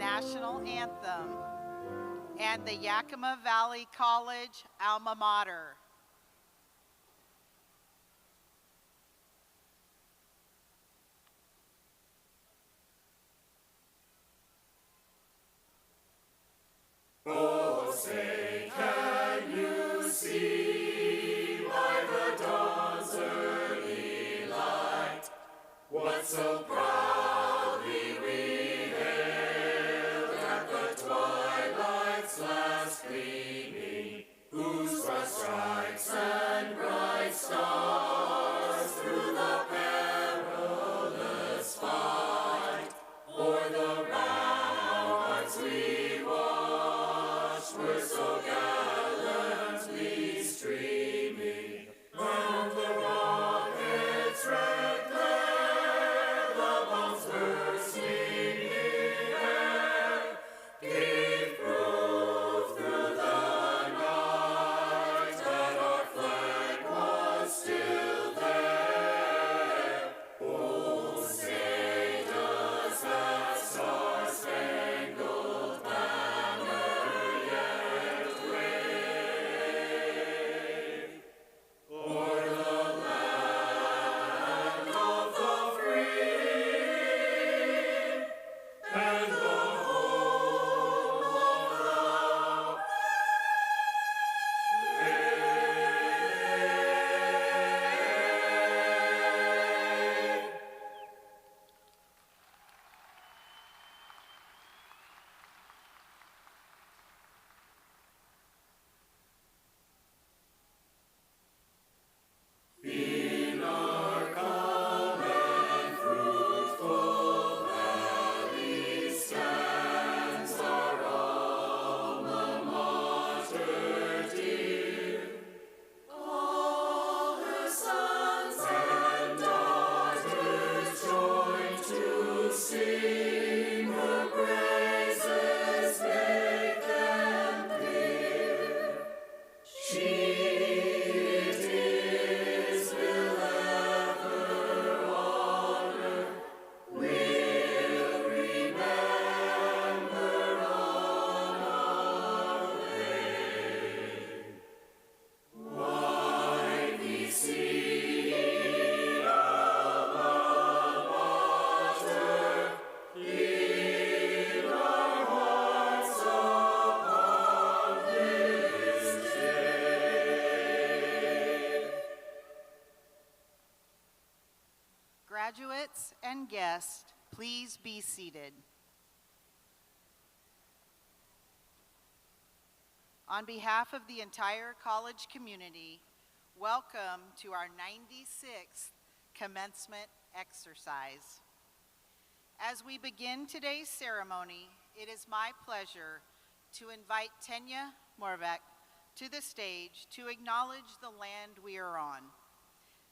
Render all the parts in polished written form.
national anthem and the Yakima Valley College alma mater. Oh, say, can you see by the dawn's early light what so proudly we hailed at the twilight's last gleaming, whose broad stripes and bright stars through the perilous fight o'er the ramparts we watched were so gallantly streaming, and the rocket's red glare, the bombs bursting in air, gave proof through the night that our flag was still there. Oh, say does that star-spangled banner yet wave o'er the land of the free and the home of the brave. In our calm and fruitful valley stands our alma mater dear. All her sons and daughters join to sing her praises, make them clear. She it is will ever honor, will remember on our way. Why we see alma mater in our hearts upon this day. Graduates and guests, please be seated. On behalf of the entire college community, welcome to our 96th commencement exercise. As we begin today's ceremony, it is my pleasure to invite Tenya Morvek to the stage to acknowledge the land we are on.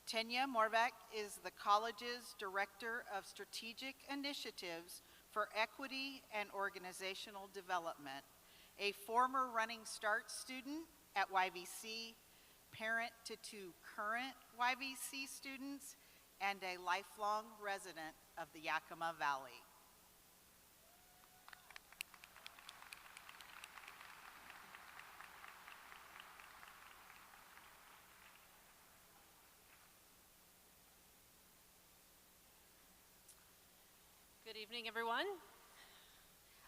Tenya Morvek is the college's Director of Strategic Initiatives for Equity and Organizational Development, a former Running Start student at YVC, parent to two current YVC students, and a lifelong resident of the Yakima Valley. Good evening, everyone.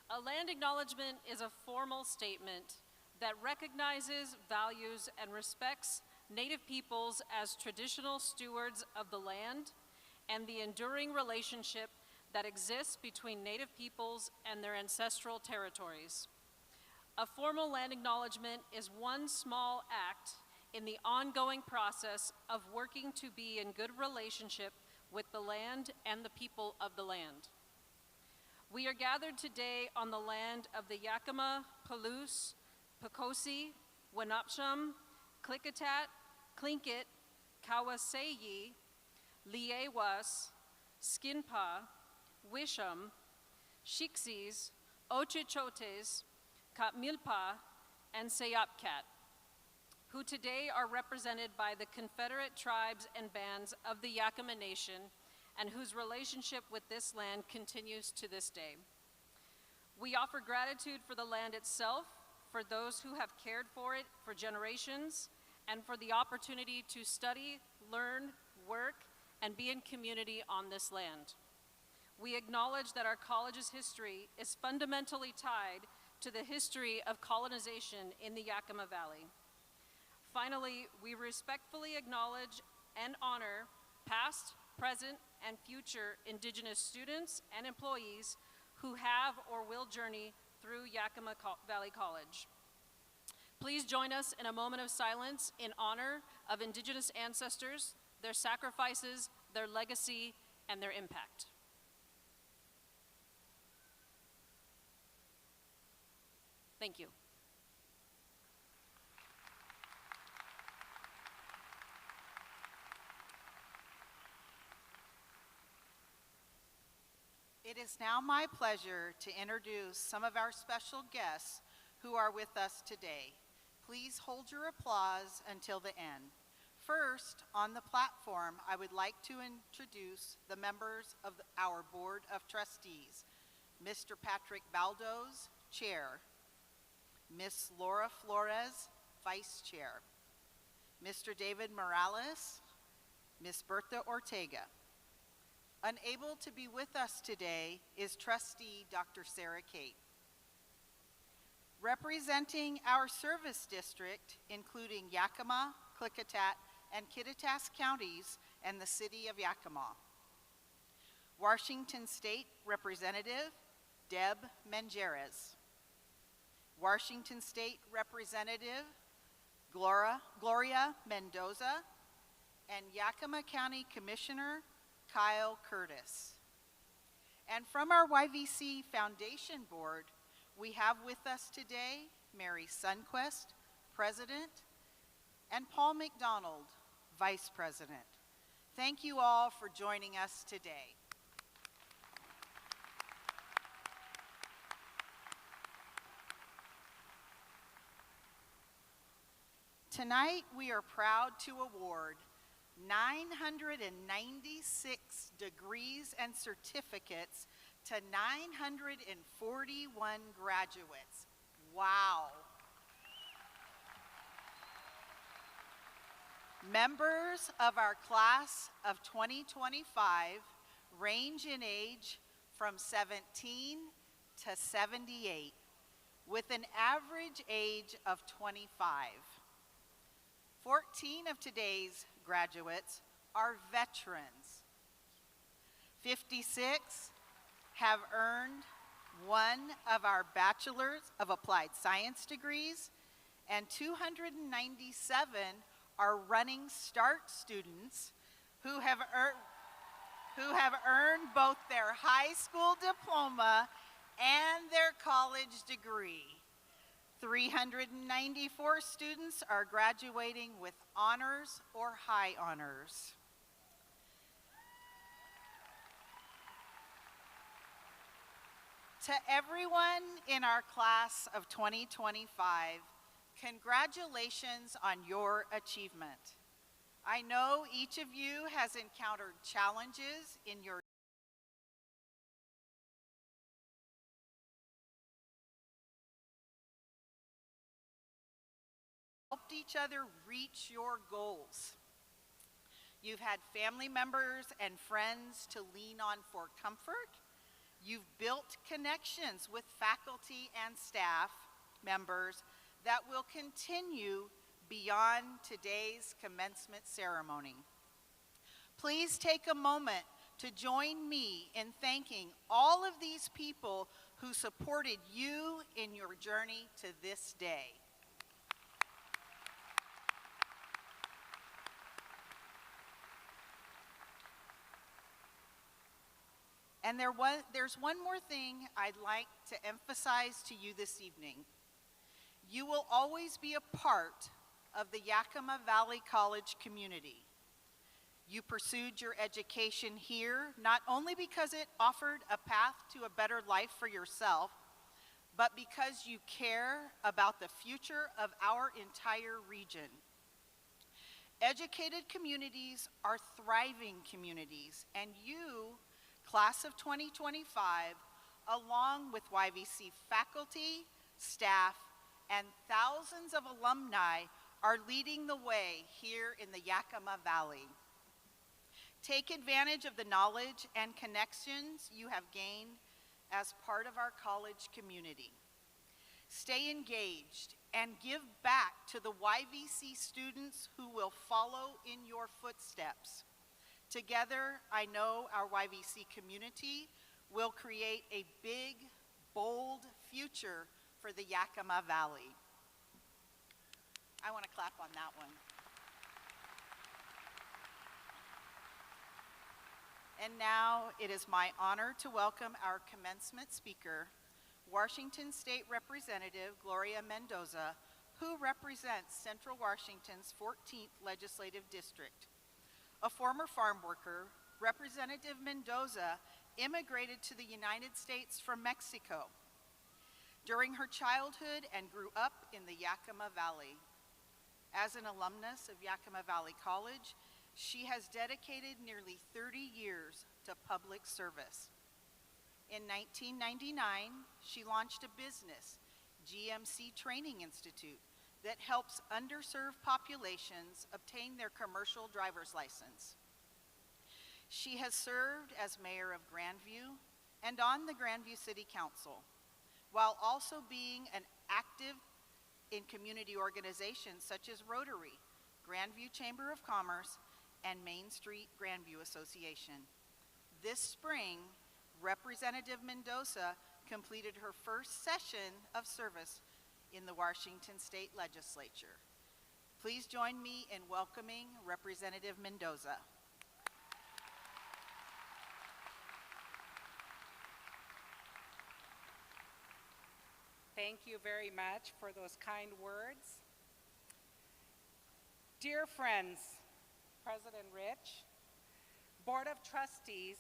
A land acknowledgement is a formal statement that recognizes, values, and respects Native peoples as traditional stewards of the land and the enduring relationship that exists between Native peoples and their ancestral territories. A formal land acknowledgement is one small act in the ongoing process of working to be in good relationship with the land and the people of the land. We are gathered today on the land of the Yakima, Palouse, Pocosi, Wenopsham, Klickitat, Tlingit, Kawasayi, Liewas, Skinpa, Wisham, Shiksis, Ochichotes, Katmilpa, and Sayapkat, who today are represented by the Confederate tribes and bands of the Yakima Nation and whose relationship with this land continues to this day. We offer gratitude for the land itself, for those who have cared for it for generations, and for the opportunity to study, learn, work, and be in community on this land. We acknowledge that our college's history is fundamentally tied to the history of colonization in the Yakima Valley. Finally, we respectfully acknowledge and honor past, present, and future Indigenous students and employees who have or will journey through Yakima Valley College. Please join us in a moment of silence in honor of Indigenous ancestors, their sacrifices, their legacy, and their impact. Thank you. It is now my pleasure to introduce some of our special guests who are with us today. Please hold your applause until the end. First, on the platform, I would like to introduce the members of our Board of Trustees. Mr. Patrick Baldoz, Chair. Ms. Laura Flores, Vice Chair. Mr. David Morales, Ms. Bertha Ortega. Unable to be with us today is Trustee Dr. Sarah Kate. Representing our service district, including Yakima, Klickitat, and Kittitas counties and the city of Yakima. Washington State Representative Deb Mengeres. Washington State Representative Gloria Mendoza, and Yakima County Commissioner Kyle Curtis. And from our YVC Foundation Board, we have with us today Mary Sunquest, President, and Paul McDonald, Vice President. Thank you all for joining us today. Tonight, we are proud to award 996 degrees and certificates to 941 graduates. Wow. Members of our class of 2025 range in age from 17 to 78, with an average age of 25. 14 of today's graduates are veterans. 56 have earned one of our Bachelor's of Applied Science degrees, and 297 are running START students who have earned both their high school diploma and their college degree. 394 students are graduating with honors or high honors. To everyone in our class of 2025, congratulations on your achievement. I know each of you has encountered challenges in your helped each other reach your goals. You've had family members and friends to lean on for comfort. You've built connections with faculty and staff members that will continue beyond today's commencement ceremony. Please take a moment to join me in thanking all of these people who supported you in your journey to this day. And there's one more thing I'd like to emphasize to you this evening. You will always be a part of the Yakima Valley College community. You pursued your education here not only because it offered a path to a better life for yourself, but because you care about the future of our entire region. Educated communities are thriving communities, and you, Class of 2025, along with YVC faculty, staff, and thousands of alumni, are leading the way here in the Yakima Valley. Take advantage of the knowledge and connections you have gained as part of our college community. Stay engaged and give back to the YVC students who will follow in your footsteps. Together, I know our YVC community will create a big, bold future for the Yakima Valley. I want to clap on that one. And now it is my honor to welcome our commencement speaker, Washington State Representative Gloria Mendoza, who represents Central Washington's 14th Legislative District. A former farm worker, Representative Mendoza immigrated to the United States from Mexico during her childhood and grew up in the Yakima Valley. As an alumnus of Yakima Valley College, she has dedicated nearly 30 years to public service. In 1999, she launched a business, GMC Training Institute, that helps underserved populations obtain their commercial driver's license. She has served as mayor of Grandview and on the Grandview City Council, while also being an active in community organizations such as Rotary, Grandview Chamber of Commerce, and Main Street Grandview Association. This spring, Representative Mendoza completed her first session of service in the Washington State Legislature. Please join me in welcoming Representative Mendoza. Thank you very much for those kind words. Dear friends, President Rich, Board of Trustees,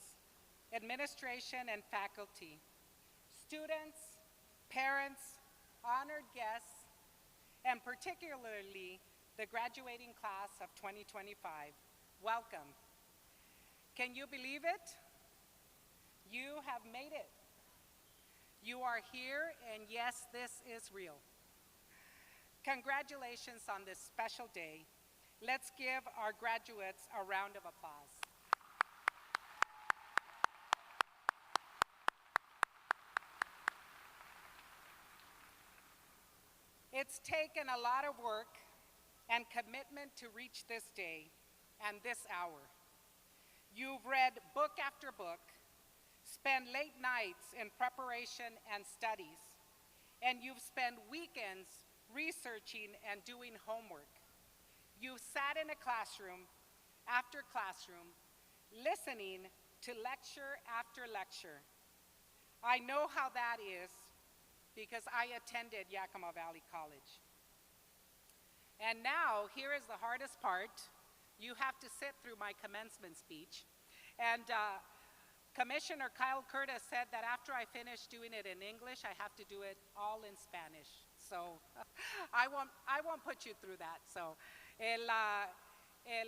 administration and faculty, students, parents, honored guests, and particularly the graduating class of 2025, welcome. Can you believe it? You have made it. You are here, and yes, this is real. Congratulations on this special day. Let's give our graduates a round of applause. It's taken a lot of work and commitment to reach this day and this hour. You've read book after book, spent late nights in preparation and studies, and you've spent weekends researching and doing homework. You've sat in a classroom after classroom, listening to lecture after lecture. I know how that is because I attended Yakima Valley College. And now, here is the hardest part. You have to sit through my commencement speech. And Commissioner Kyle Curtis said that after I finish doing it in English, I have to do it all in Spanish. So I won't put you through that. So el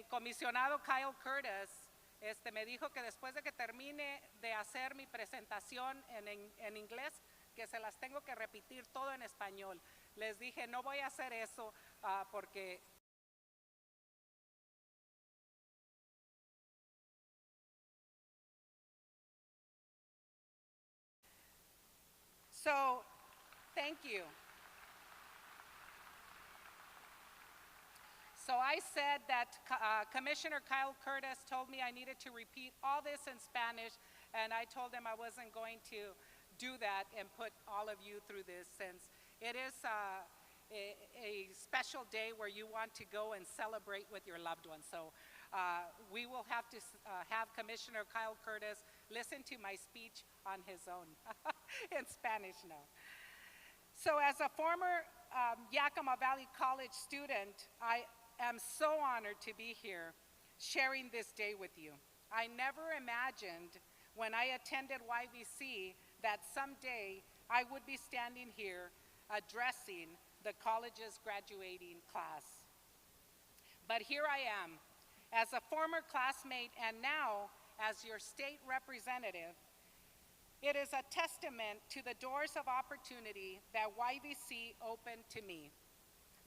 comisionado Kyle Curtis me dijo que después de que termine de hacer mi presentación en inglés, que se las tengo que repetir todo en español. Les dije, no voy a hacer eso porque So, thank you. So I said that Commissioner Kyle Curtis told me I needed to repeat all this in Spanish, and I told him I wasn't going to do that and put all of you through this, since it is a special day where you want to go and celebrate with your loved ones. So we will have to have Commissioner Kyle Curtis listen to my speech on his own in Spanish now. So as a former Yakima Valley College student, I am so honored to be here sharing this day with you. I never imagined when I attended YVC that someday I would be standing here addressing the college's graduating class. But here I am, as a former classmate and now as your state representative, It is a testament to the doors of opportunity that YVC opened to me,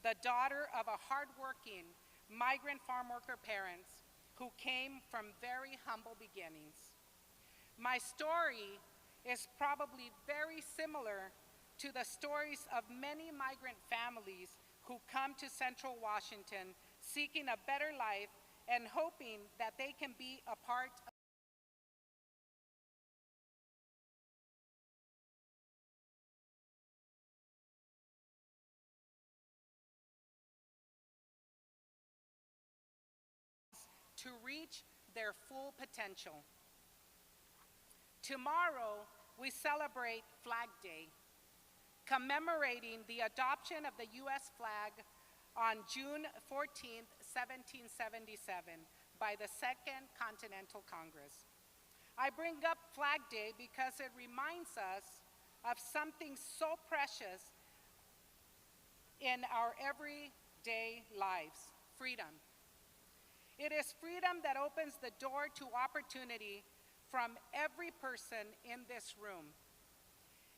the daughter of a hardworking migrant farm worker parents who came from very humble beginnings. My story is probably very similar to the stories of many migrant families who come to Central Washington seeking a better life and hoping that they can be a part of to reach their full potential. Tomorrow, we celebrate Flag Day, commemorating the adoption of the U.S. flag on June 14, 1777, by the Second Continental Congress. I bring up Flag Day because it reminds us of something so precious in our everyday lives: freedom. It is freedom that opens the door to opportunity from every person in this room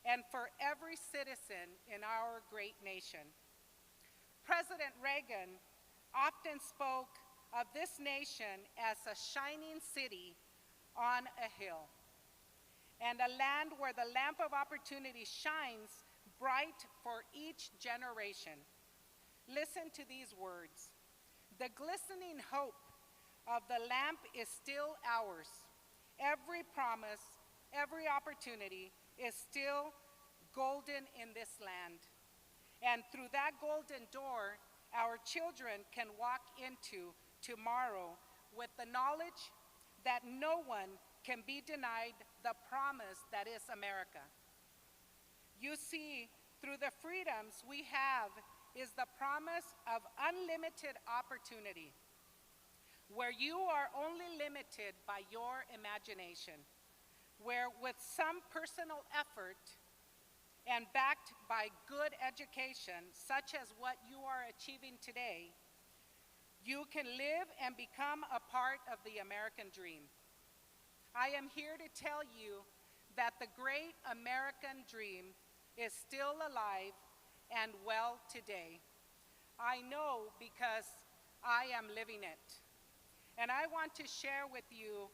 and for every citizen in our great nation. President Reagan often spoke of this nation as a shining city on a hill and a land where the lamp of opportunity shines bright for each generation. Listen to these words. The glistening hope of the lamp is still ours. Every promise, every opportunity is still golden in this land. And through that golden door, our children can walk into tomorrow with the knowledge that no one can be denied the promise that is America. You see, through the freedoms we have is the promise of unlimited opportunity, where you are only limited by your imagination, where with some personal effort and backed by good education, such as what you are achieving today, you can live and become a part of the American dream. I am here to tell you that the great American dream is still alive and well today. I know because I am living it. And I want to share with you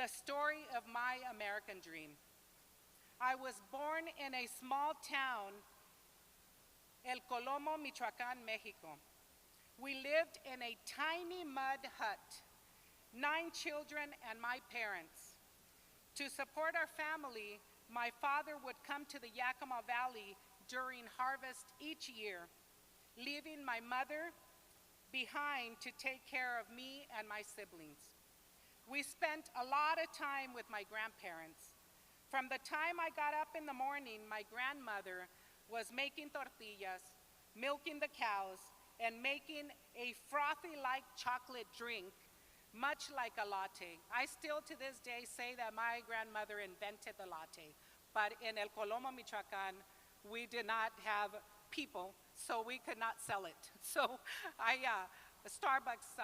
the story of my American dream. I was born in a small town, El Colomo, Michoacán, Mexico. We lived in a tiny mud hut, 9 children and my parents. To support our family, my father would come to the Yakima Valley during harvest each year, leaving my mother behind to take care of me and my siblings. We spent a lot of time with my grandparents. From the time I got up in the morning, my grandmother was making tortillas, milking the cows, and making a frothy-like chocolate drink, much like a latte. I still to this day say that my grandmother invented the latte, but in El Colomo, Michoacán, we did not have people, so we could not sell it. So Starbucks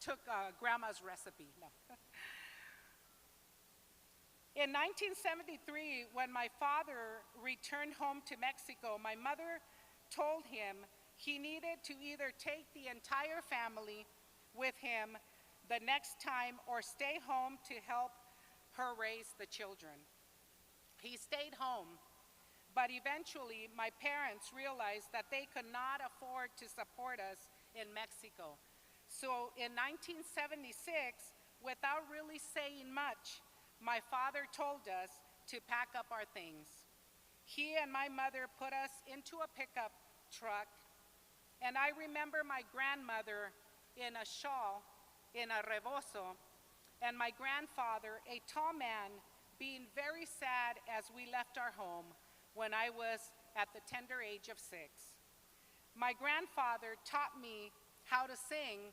took grandma's recipe. No. In 1973, when my father returned home to Mexico, my mother told him he needed to either take the entire family with him the next time or stay home to help her raise the children. He stayed home. But eventually, my parents realized that they could not afford to support us in Mexico. So in 1976, without really saying much, my father told us to pack up our things. He and my mother put us into a pickup truck, and I remember my grandmother in a shawl, in a rebozo, and my grandfather, a tall man, being very sad as we left our home when I was at the tender age of 6. My grandfather taught me how to sing,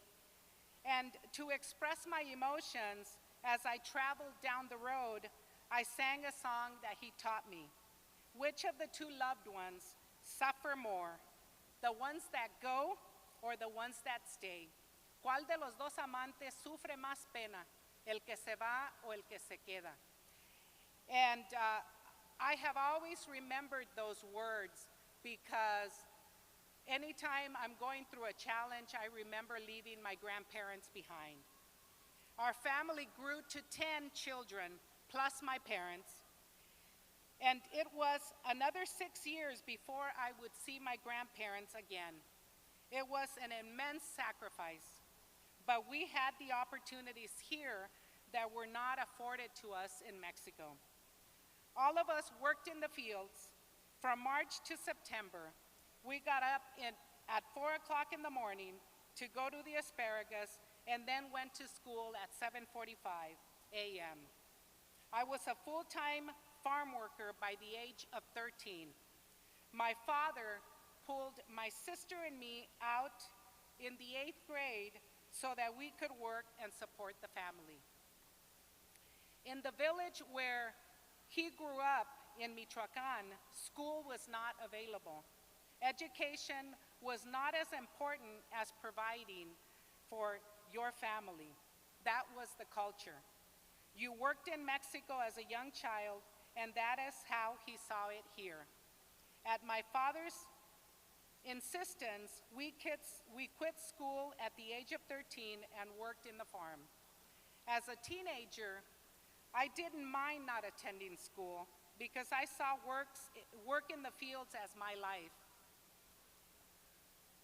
and to express my emotions as I traveled down the road, I sang a song that he taught me. Which of the two loved ones suffer more, the ones that go or the ones that stay? ¿Cuál de los dos amantes sufre más pena, el que se va o el que se queda? And I have always remembered those words because anytime I'm going through a challenge, I remember leaving my grandparents behind. Our family grew to 10 children, plus my parents. And it was another 6 years before I would see my grandparents again. It was an immense sacrifice, but we had the opportunities here that were not afforded to us in Mexico. All of us worked in the fields. From March to September, we got up at 4 o'clock in the morning to go to the asparagus and then went to school at 7:45 a.m. I was a full-time farm worker by the age of 13. My father pulled my sister and me out in the 8th grade so that we could work and support the family. In the village where he grew up in Michoacan, school was not available. Education was not as important as providing for your family. That was the culture. You worked in Mexico as a young child, and that is how he saw it here. At my father's insistence, we quit school at the age of 13 and worked in the farm. As a teenager, I didn't mind not attending school because I saw work in the fields as my life,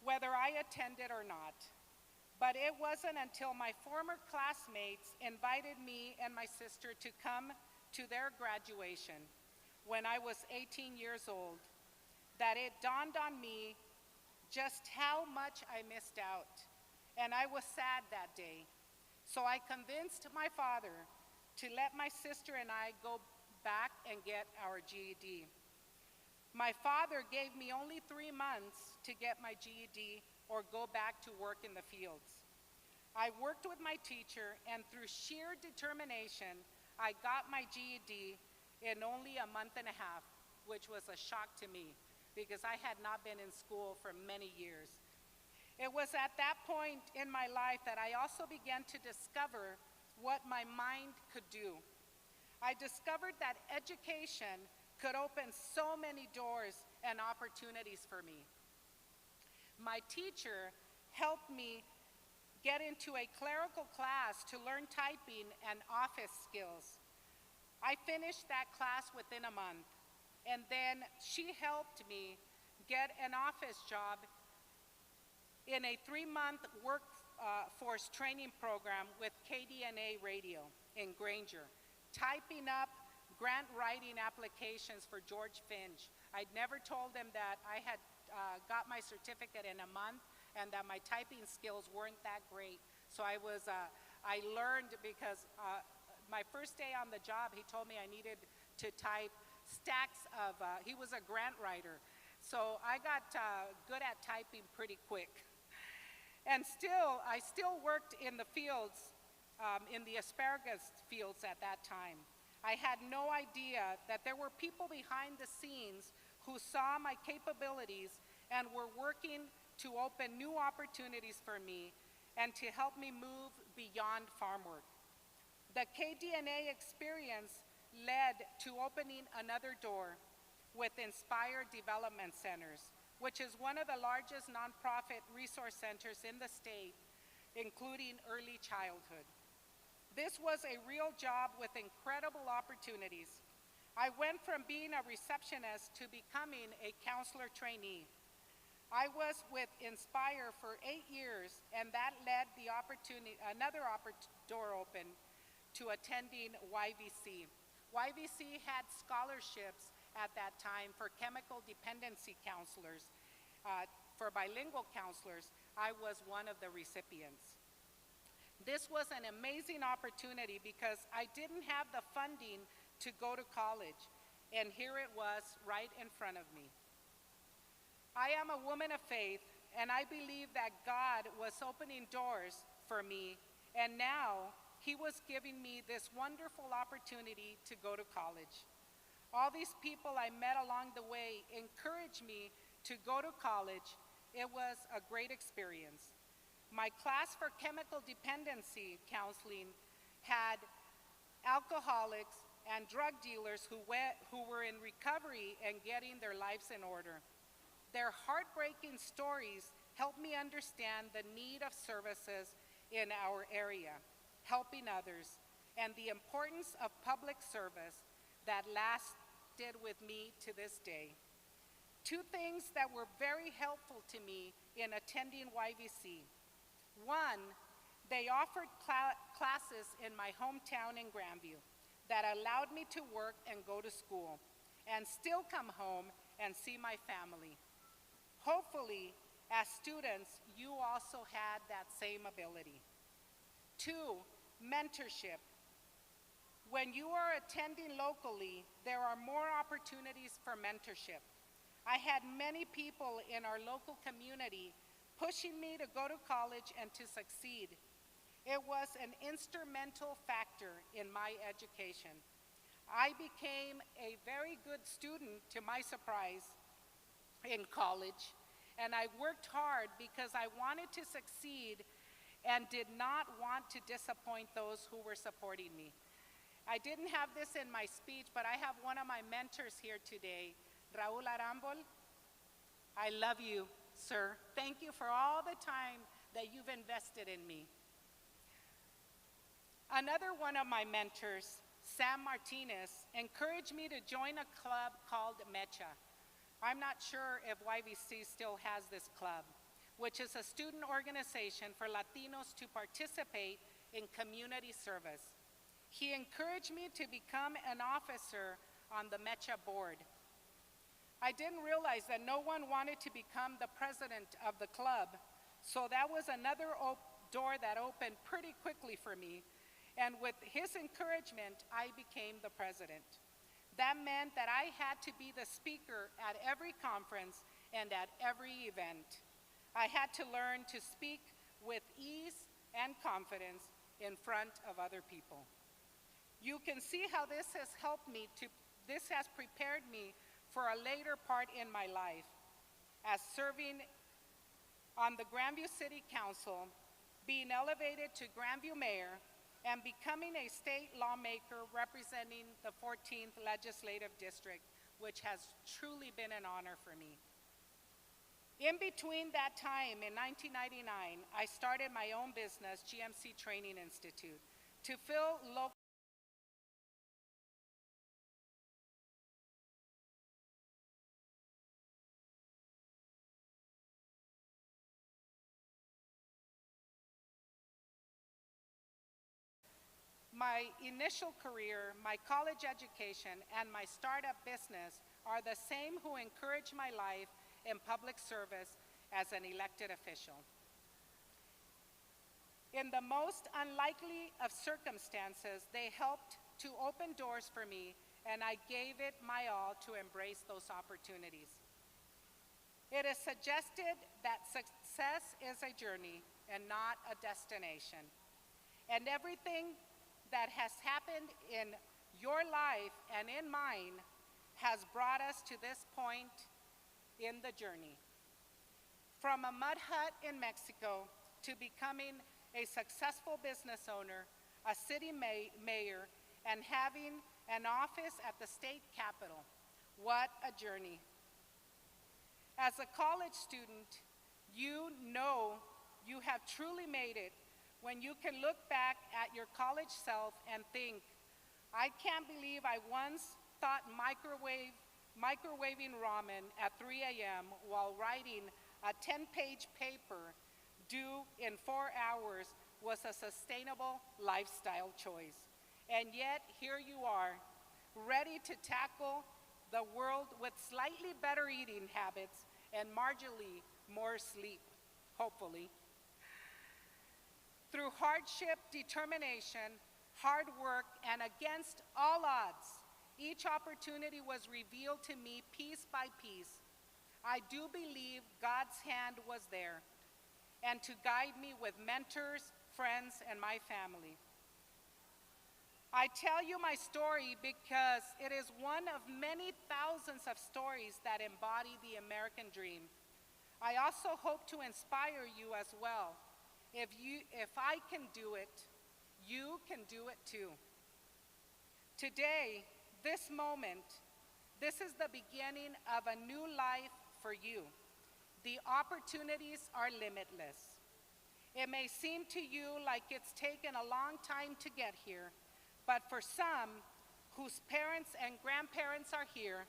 whether I attended or not. But it wasn't until my former classmates invited me and my sister to come to their graduation when I was 18 years old that it dawned on me just how much I missed out. And I was sad that day. So I convinced my father to let my sister and I go back and get our GED. My father gave me only 3 months to get my GED or go back to work in the fields. I worked with my teacher, and through sheer determination, I got my GED in only a month and a half, which was a shock to me because I had not been in school for many years. It was at that point in my life that I also began to discover what my mind could do. I discovered that education could open so many doors and opportunities for me. My teacher helped me get into a clerical class to learn typing and office skills. I finished that class within a month, and then she helped me get an office job in a 3-month workforce training program with KDNA Radio in Granger, typing up grant writing applications for George Finch. I'd never told them that I had got my certificate in a month and that my typing skills weren't that great. So I learned because my first day on the job, he told me I needed to type stacks of, he was a grant writer. So I got good at typing pretty quick. And I still worked in the fields, in the asparagus fields at that time. I had no idea that there were people behind the scenes who saw my capabilities and were working to open new opportunities for me and to help me move beyond farm work. The KDNA experience led to opening another door with Inspire Development Centers, which is one of the largest nonprofit resource centers in the state, including early childhood. This was a real job with incredible opportunities. I went from being a receptionist to becoming a counselor trainee. I was with Inspire for 8 years, and that led another door open to attending YVC. YVC had scholarships at that time for chemical dependency counselors, for bilingual counselors. I was one of the recipients. This was an amazing opportunity because I didn't have the funding to go to college, and here it was right in front of me. I am a woman of faith, and I believe that God was opening doors for me, and now He was giving me this wonderful opportunity to go to college. All these people I met along the way encouraged me to go to college. It was a great experience. My class for chemical dependency counseling had alcoholics, and drug dealers who were in recovery and getting their lives in order. Their heartbreaking stories helped me understand the need of services in our area, helping others, and the importance of public service that lasted with me to this day. Two things that were very helpful to me in attending YVC. One, they offered classes in my hometown in Grandview that allowed me to work and go to school and still come home and see my family. Hopefully, as students, you also had that same ability. Two, mentorship. When you are attending locally, there are more opportunities for mentorship. I had many people in our local community pushing me to go to college and to succeed. It was an instrumental factor in my education. I became a very good student, to my surprise, in college, and I worked hard because I wanted to succeed and did not want to disappoint those who were supporting me. I didn't have this in my speech, but I have one of my mentors here today, Raul Arambol. I love you, sir. Thank you for all the time that you've invested in me. Another one of my mentors, Sam Martinez, encouraged me to join a club called Mecha. I'm not sure if YVC still has this club, which is a student organization for Latinos to participate in community service. He encouraged me to become an officer on the Mecha board. I didn't realize that no one wanted to become the president of the club, so that was another door that opened pretty quickly for me, and with his encouragement, I became the president. That meant that I had to be the speaker at every conference and at every event. I had to learn to speak with ease and confidence in front of other people. You can see how this has prepared me for a later part in my life, as serving on the Grandview City Council, being elevated to Grandview Mayor, and becoming a state lawmaker representing the 14th Legislative District, which has truly been an honor for me. In between that time, in 1999, I started my own business, GMC Training Institute, to fill local My initial career, my college education, and my startup business are the same who encouraged my life in public service as an elected official. In the most unlikely of circumstances, they helped to open doors for me, and I gave it my all to embrace those opportunities. It is suggested that success is a journey and not a destination. And everything that has happened in your life and in mine has brought us to this point in the journey. From a mud hut in Mexico to becoming a successful business owner, a city mayor, and having an office at the state capitol. What a journey. As a college student, you know you have truly made it when you can look back at your college self and think, I can't believe I once thought microwaving ramen at 3 a.m. while writing a 10-page paper due in 4 hours was a sustainable lifestyle choice. And yet, here you are, ready to tackle the world with slightly better eating habits and marginally more sleep, hopefully. Through hardship, determination, hard work, and against all odds, each opportunity was revealed to me piece by piece. I do believe God's hand was there, and to guide me with mentors, friends, and my family. I tell you my story because it is one of many thousands of stories that embody the American dream. I also hope to inspire you as well. If I can do it, you can do it too. Today, this moment, this is the beginning of a new life for you. The opportunities are limitless. It may seem to you like it's taken a long time to get here, but for some whose parents and grandparents are here,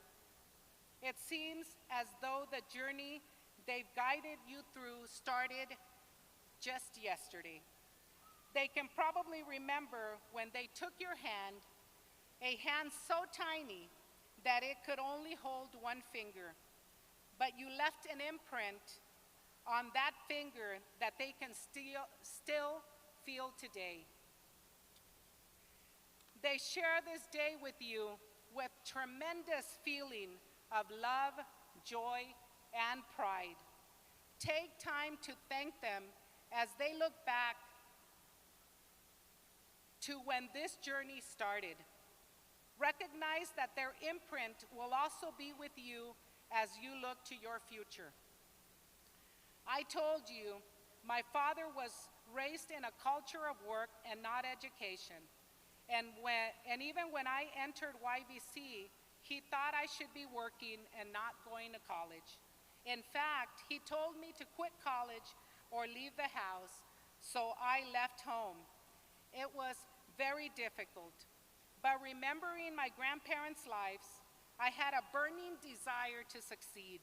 it seems as though the journey they've guided you through started just yesterday. They can probably remember when they took your hand, a hand so tiny that it could only hold one finger, but you left an imprint on that finger that they can still feel today. They share this day with you with tremendous feeling of love, joy, and pride. Take time to thank them as they look back to when this journey started. Recognize that their imprint will also be with you as you look to your future. I told you, my father was raised in a culture of work and not education. And even when I entered YVC, he thought I should be working and not going to college. In fact, he told me to quit college or leave the house, so I left home. It was very difficult, but remembering my grandparents' lives, I had a burning desire to succeed.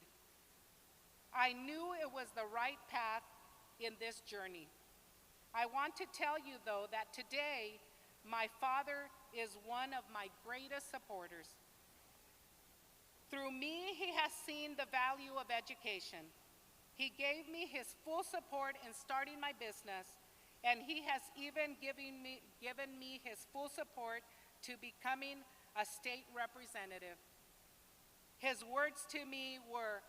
I knew it was the right path in this journey. I want to tell you, though, that today, my father is one of my greatest supporters. Through me, he has seen the value of education. He gave me his full support in starting my business, and he has even given me his full support to becoming a state representative. His words to me were,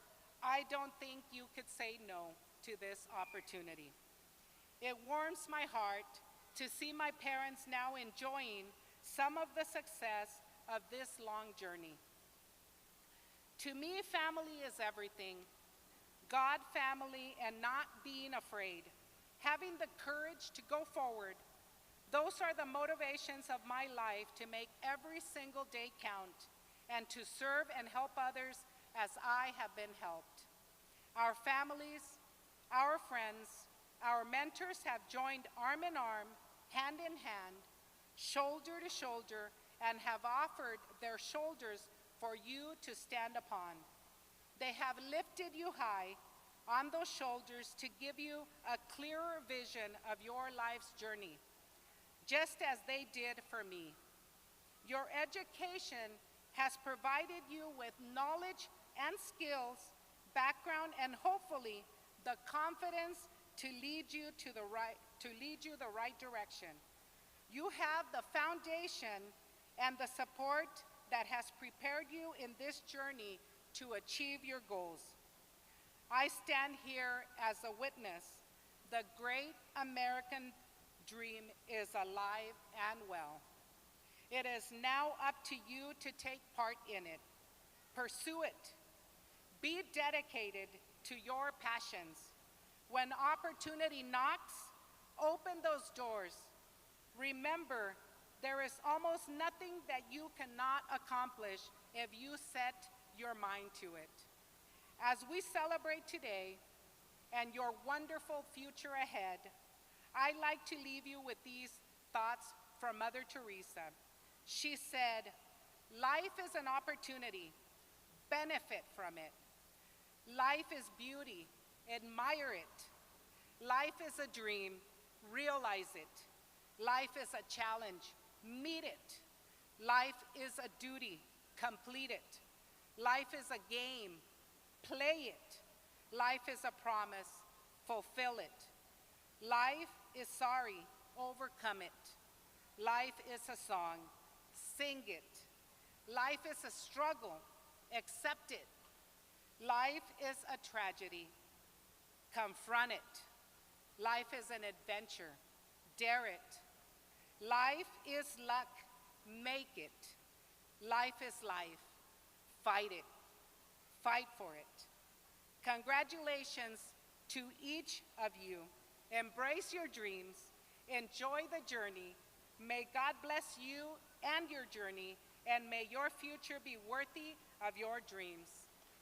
"I don't think you could say no to this opportunity." It warms my heart to see my parents now enjoying some of the success of this long journey. To me, family is everything. God, family, and not being afraid. Having the courage to go forward. Those are the motivations of my life, to make every single day count and to serve and help others as I have been helped. Our families, our friends, our mentors have joined arm in arm, hand in hand, shoulder to shoulder, and have offered their shoulders for you to stand upon. They have lifted you high on those shoulders to give you a clearer vision of your life's journey, just as they did for me. Your education has provided you with knowledge and skills, background, and hopefully the confidence to lead you the right direction. You have the foundation and the support that has prepared you in this journey to achieve your goals. I stand here as a witness. The great American dream is alive and well. It is now up to you to take part in it. Pursue it. Be dedicated to your passions. When opportunity knocks, open those doors. Remember, there is almost nothing that you cannot accomplish if you set your mind to it. As we celebrate today and your wonderful future ahead, I'd like to leave you with these thoughts from Mother Teresa. She said, "Life is an opportunity. Benefit from it. Life is beauty. Admire it. Life is a dream. Realize it. Life is a challenge. Meet it. Life is a duty. Complete it. Life is a game. Play it. Life is a promise. Fulfill it. Life is sorry. Overcome it. Life is a song. Sing it. Life is a struggle. Accept it. Life is a tragedy. Confront it. Life is an adventure. Dare it. Life is luck. Make it. Life is life. Fight it. Fight for it. Congratulations to each of you. Embrace your dreams. Enjoy the journey. May God bless you and your journey, and may your future be worthy of your dreams.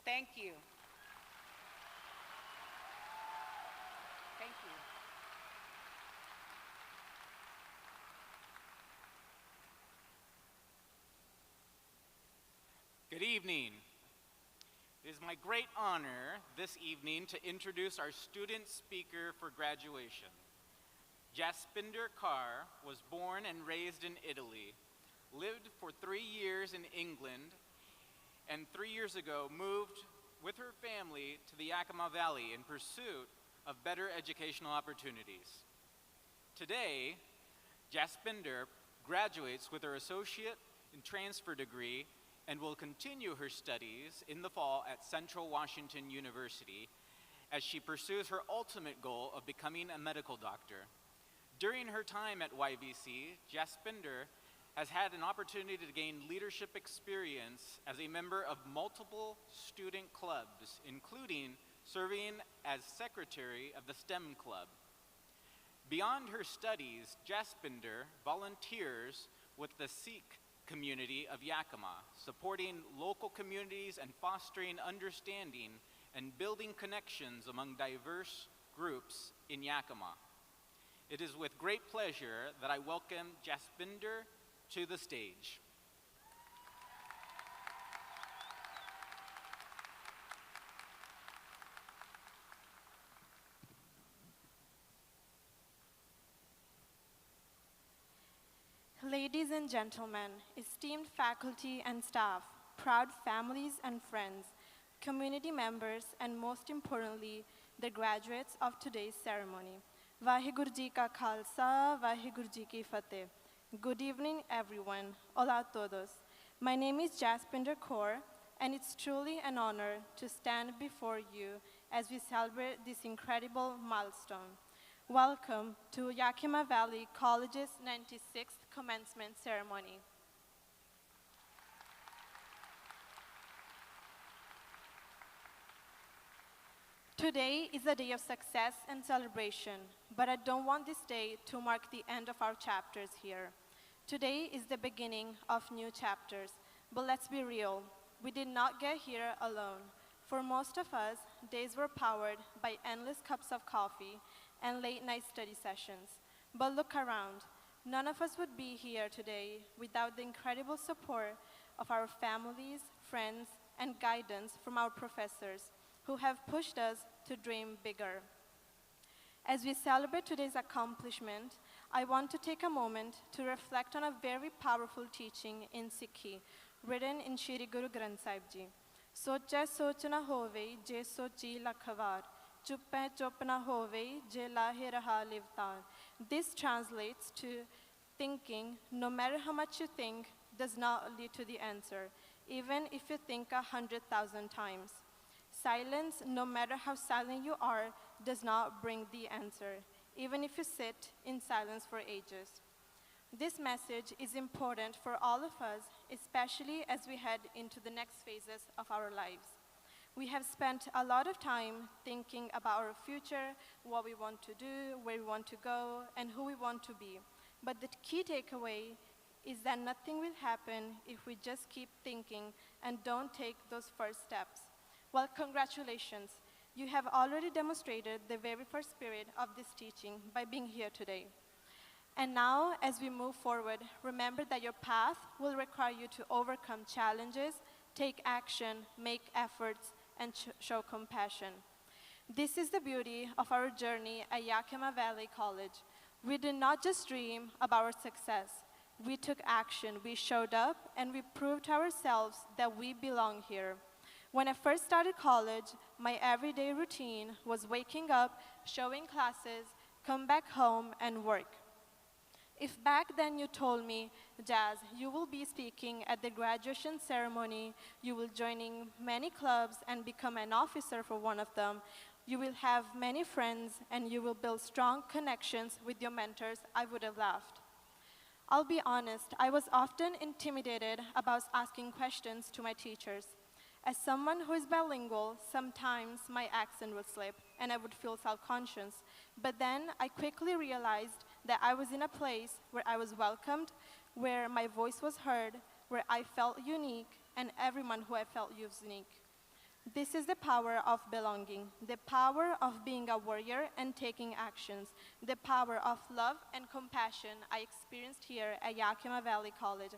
Thank you. Thank you. Good evening. It is my great honor this evening to introduce our student speaker for graduation. Jaspinder Kaur was born and raised in Italy, lived for 3 years in England, and 3 years ago moved with her family to the Yakima Valley in pursuit of better educational opportunities. Today, Jaspinder graduates with her associate and transfer degree and will continue her studies in the fall at Central Washington University as she pursues her ultimate goal of becoming a medical doctor. During her time at YVC, Jaspinder has had an opportunity to gain leadership experience as a member of multiple student clubs, including serving as secretary of the STEM Club. Beyond her studies, Jaspinder volunteers with the Sikh community of Yakima, supporting local communities and fostering understanding and building connections among diverse groups in Yakima. It is with great pleasure that I welcome Jaspinder to the stage. Ladies and gentlemen, esteemed faculty and staff, proud families and friends, community members, and most importantly, the graduates of today's ceremony. Vaheguru Ji ka Khalsa, Vaheguru Ji ki Fateh. Good evening, everyone. Hola a todos. My name is Jaspinder Kaur, and it's truly an honor to stand before you as we celebrate this incredible milestone. Welcome to Yakima Valley College's 96th commencement ceremony. Today is a day of success and celebration, but I don't want this day to mark the end of our chapters here. Today is the beginning of new chapters, but let's be real, we did not get here alone. For most of us, days were powered by endless cups of coffee and late-night study sessions. But look around. None of us would be here today without the incredible support of our families, friends, and guidance from our professors who have pushed us to dream bigger. As we celebrate today's accomplishment, I want to take a moment to reflect on a very powerful teaching in Sikhi, written in Shri Guru Granth Sahib Ji. Socha soch na hove, je sochi lakhwar. Chuppe chup na hove, je lahe raha livtar. This translates to thinking, no matter how much you think, does not lead to the answer, even if you think 100,000 times. Silence, no matter how silent you are, does not bring the answer, even if you sit in silence for ages. This message is important for all of us, especially as we head into the next phases of our lives. We have spent a lot of time thinking about our future, what we want to do, where we want to go, and who we want to be. But the key takeaway is that nothing will happen if we just keep thinking and don't take those first steps. Well, congratulations. You have already demonstrated the very first spirit of this teaching by being here today. And now, as we move forward, remember that your path will require you to overcome challenges, take action, make efforts, and show compassion. This is the beauty of our journey at Yakima Valley College. We did not just dream about our success. We took action, we showed up, and we proved to ourselves that we belong here. When I first started college, my everyday routine was waking up, showing classes, come back home, and work. If back then you told me, Jazz, you will be speaking at the graduation ceremony, you will joining many clubs and become an officer for one of them, you will have many friends, and you will build strong connections with your mentors, I would have laughed. I'll be honest, I was often intimidated about asking questions to my teachers. As someone who is bilingual, sometimes my accent would slip and I would feel self-conscious. But then I quickly realized that I was in a place where I was welcomed, where my voice was heard, where I felt unique, and everyone who I felt unique. This is the power of belonging, the power of being a warrior and taking actions, the power of love and compassion I experienced here at Yakima Valley College,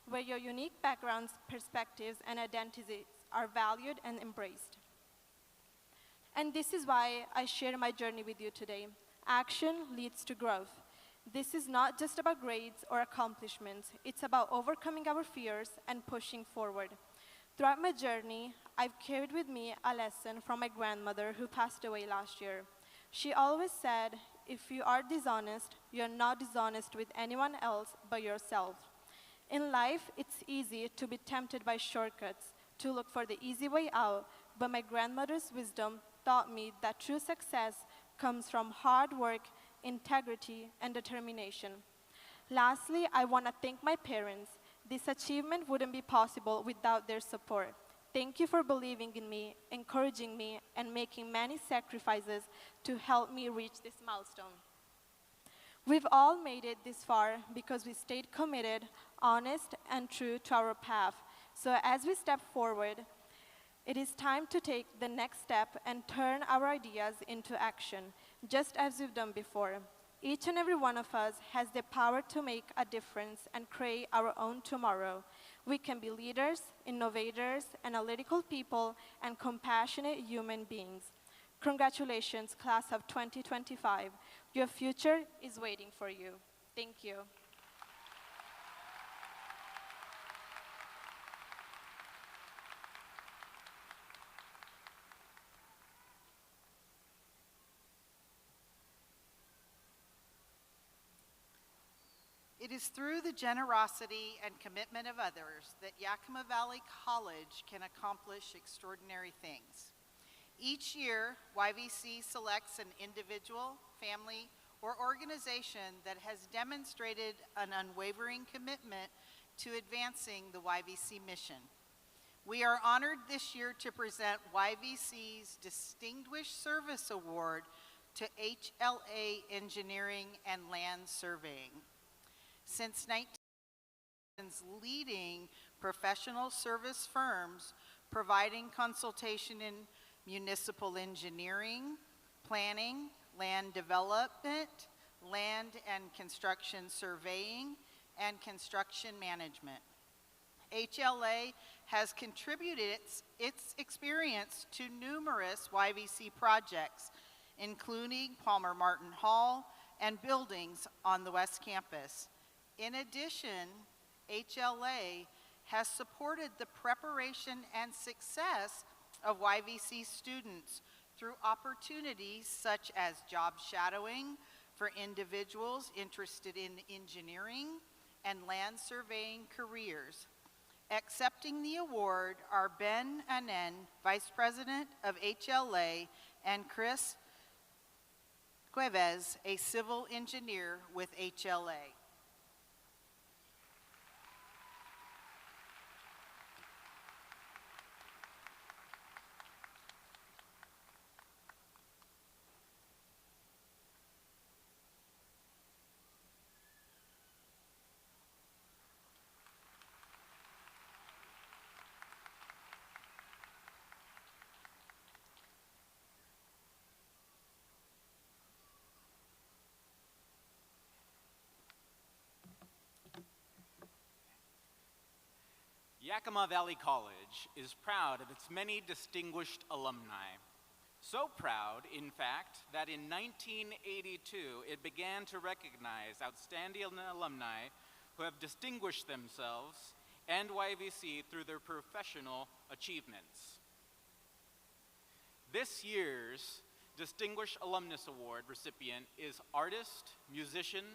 where your unique backgrounds, perspectives, and identities are valued and embraced. And this is why I share my journey with you today. Action leads to growth. This is not just about grades or accomplishments. It's about overcoming our fears and pushing forward. Throughout my journey, I've carried with me a lesson from my grandmother who passed away last year. She always said, if you are dishonest, you're not dishonest with anyone else but yourself. In life, it's easy to be tempted by shortcuts, to look for the easy way out, but my grandmother's wisdom taught me that true success comes from hard work, integrity, and determination. Lastly, I want to thank my parents. This achievement wouldn't be possible without their support. Thank you for believing in me, encouraging me, and making many sacrifices to help me reach this milestone. We've all made it this far because we stayed committed, honest, and true to our path. So as we step forward, it is time to take the next step and turn our ideas into action, just as we've done before. Each and every one of us has the power to make a difference and create our own tomorrow. We can be leaders, innovators, analytical people, and compassionate human beings. Congratulations, class of 2025. Your future is waiting for you. Thank you. It is through the generosity and commitment of others that Yakima Valley College can accomplish extraordinary things. Each year, YVC selects an individual, family, or organization that has demonstrated an unwavering commitment to advancing the YVC mission. We are honored this year to present YVC's Distinguished Service Award to HLA Engineering and Land Surveying. Since 19 leading professional service firms providing consultation in municipal engineering, planning, land development, land and construction surveying, and construction management. HLA has contributed its experience to numerous YVC projects, including Palmer Martin Hall and buildings on the West Campus. In addition, HLA has supported the preparation and success of YVC students through opportunities such as job shadowing for individuals interested in engineering and land surveying careers. Accepting the award are Ben Anen, Vice President of HLA, and Chris Cuevas, a civil engineer with HLA. Yakima Valley College is proud of its many distinguished alumni. So proud, in fact, that in 1982 it began to recognize outstanding alumni who have distinguished themselves and YVC through their professional achievements. This year's Distinguished Alumnus Award recipient is artist, musician,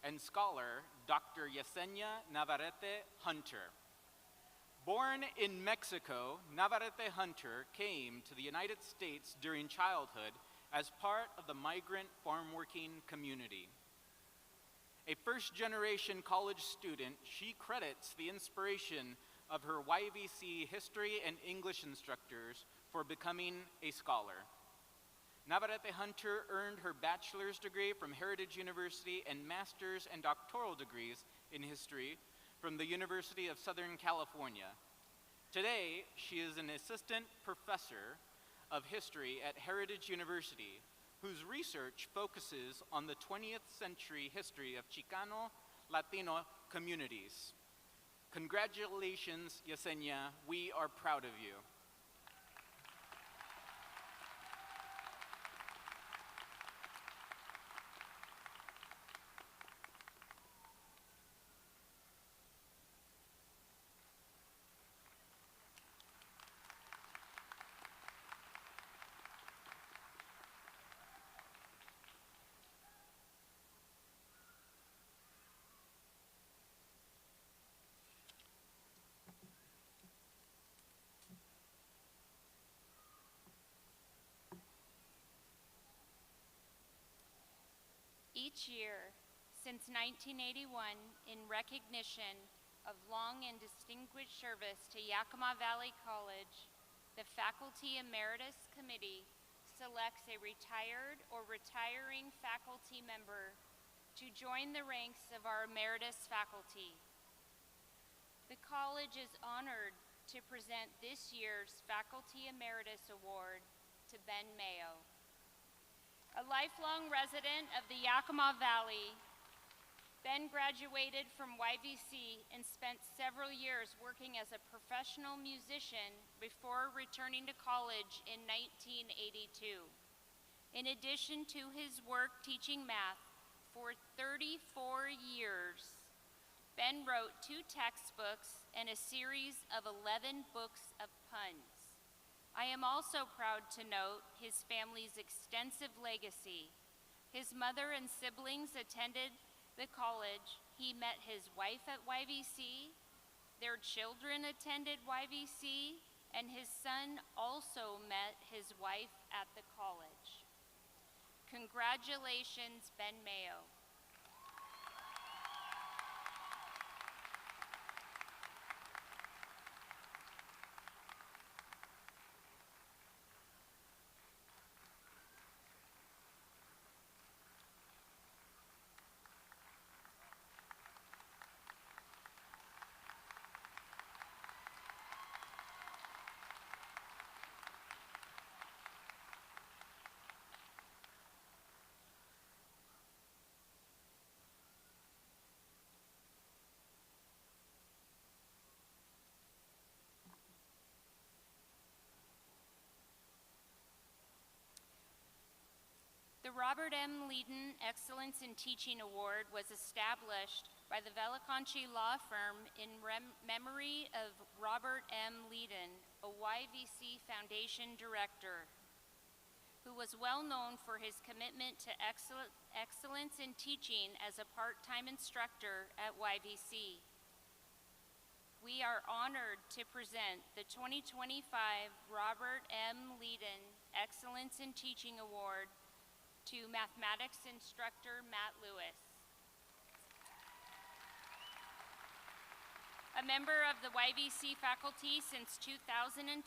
and scholar Dr. Yesenia Navarrete Hunter. Born in Mexico, Navarrete Hunter came to the United States during childhood as part of the migrant farm-working community. A first-generation college student, she credits the inspiration of her YVC history and English instructors for becoming a scholar. Navarrete Hunter earned her bachelor's degree from Heritage University and master's and doctoral degrees in history from the University of Southern California. Today, she is an assistant professor of history at Heritage University, whose research focuses on the 20th century history of Chicano Latino communities. Congratulations, Yesenia. We are proud of you. Each year since 1981, in recognition of long and distinguished service to Yakima Valley College, the Faculty Emeritus Committee selects a retired or retiring faculty member to join the ranks of our emeritus faculty. The college is honored to present this year's Faculty Emeritus Award to Ben Mayo. A lifelong resident of the Yakima Valley, Ben graduated from YVC and spent several years working as a professional musician before returning to college in 1982. In addition to his work teaching math for 34 years, Ben wrote 2 textbooks and a series of 11 books of puns. I am also proud to note his family's extensive legacy. His mother and siblings attended the college. He met his wife at YVC. Their children attended YVC, and his son also met his wife at the college. Congratulations, Ben Mayo. The Robert M. Leiden Excellence in Teaching Award was established by the Veliconci Law Firm in memory of Robert M. Leiden, a YVC Foundation director, who was well known for his commitment to excellence in teaching as a part-time instructor at YVC. We are honored to present the 2025 Robert M. Leiden Excellence in Teaching Award to mathematics instructor Matt Lewis. A member of the YVC faculty since 2010,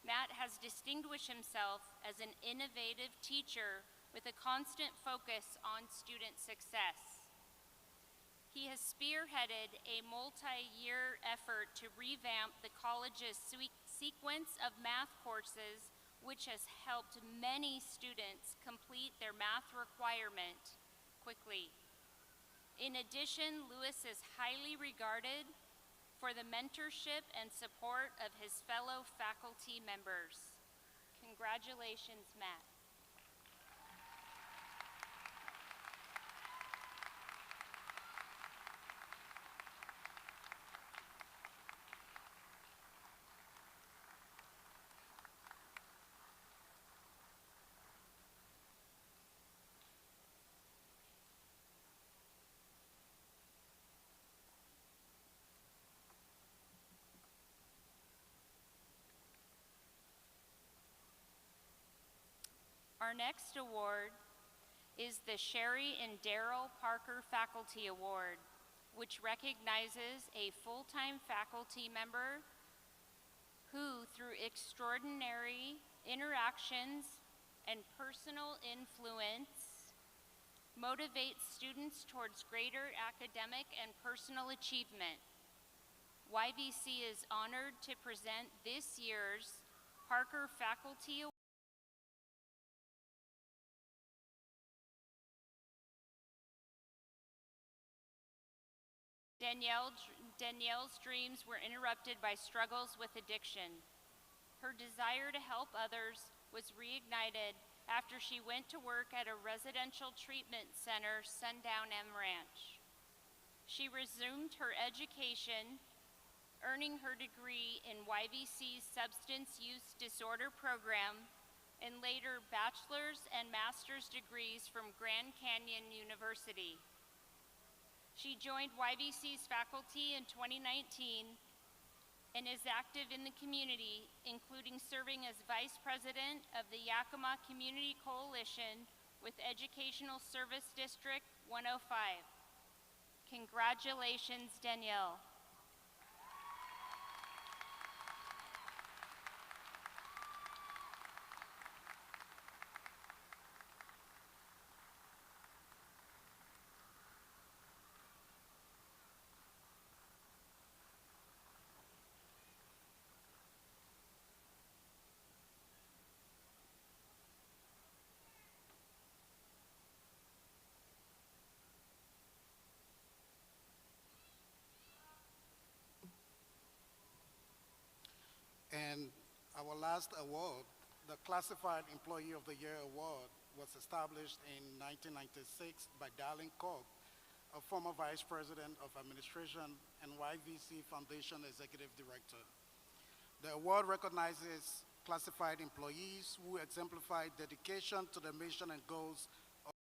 Matt has distinguished himself as an innovative teacher with a constant focus on student success. He has spearheaded a multi-year effort to revamp the college's sequence of math courses, which has helped many students complete their math requirement quickly. In addition, Lewis is highly regarded for the mentorship and support of his fellow faculty members. Congratulations, Matt. Our next award is the Sherry and Daryl Parker Faculty Award, which recognizes a full-time faculty member who, through extraordinary interactions and personal influence motivates students towards greater academic and personal achievement. YVC is honored to present this year's Parker Faculty Award. Danielle's dreams were interrupted by struggles with addiction. Her desire to help others was reignited after she went to work at a residential treatment center, Sundown M Ranch. She resumed her education, earning her degree in YVC's Substance Use Disorder program and later bachelor's and master's degrees from Grand Canyon University. She joined YVC's faculty in 2019 and is active in the community, including serving as Vice President of the Yakima Community Coalition with Educational Service District 105. Congratulations, Danielle. And our last award, the Classified Employee of the Year Award, was established in 1996 by Darlene Koch, a former Vice President of Administration and YVC Foundation Executive Director. The award recognizes classified employees who exemplify dedication to the mission and goals of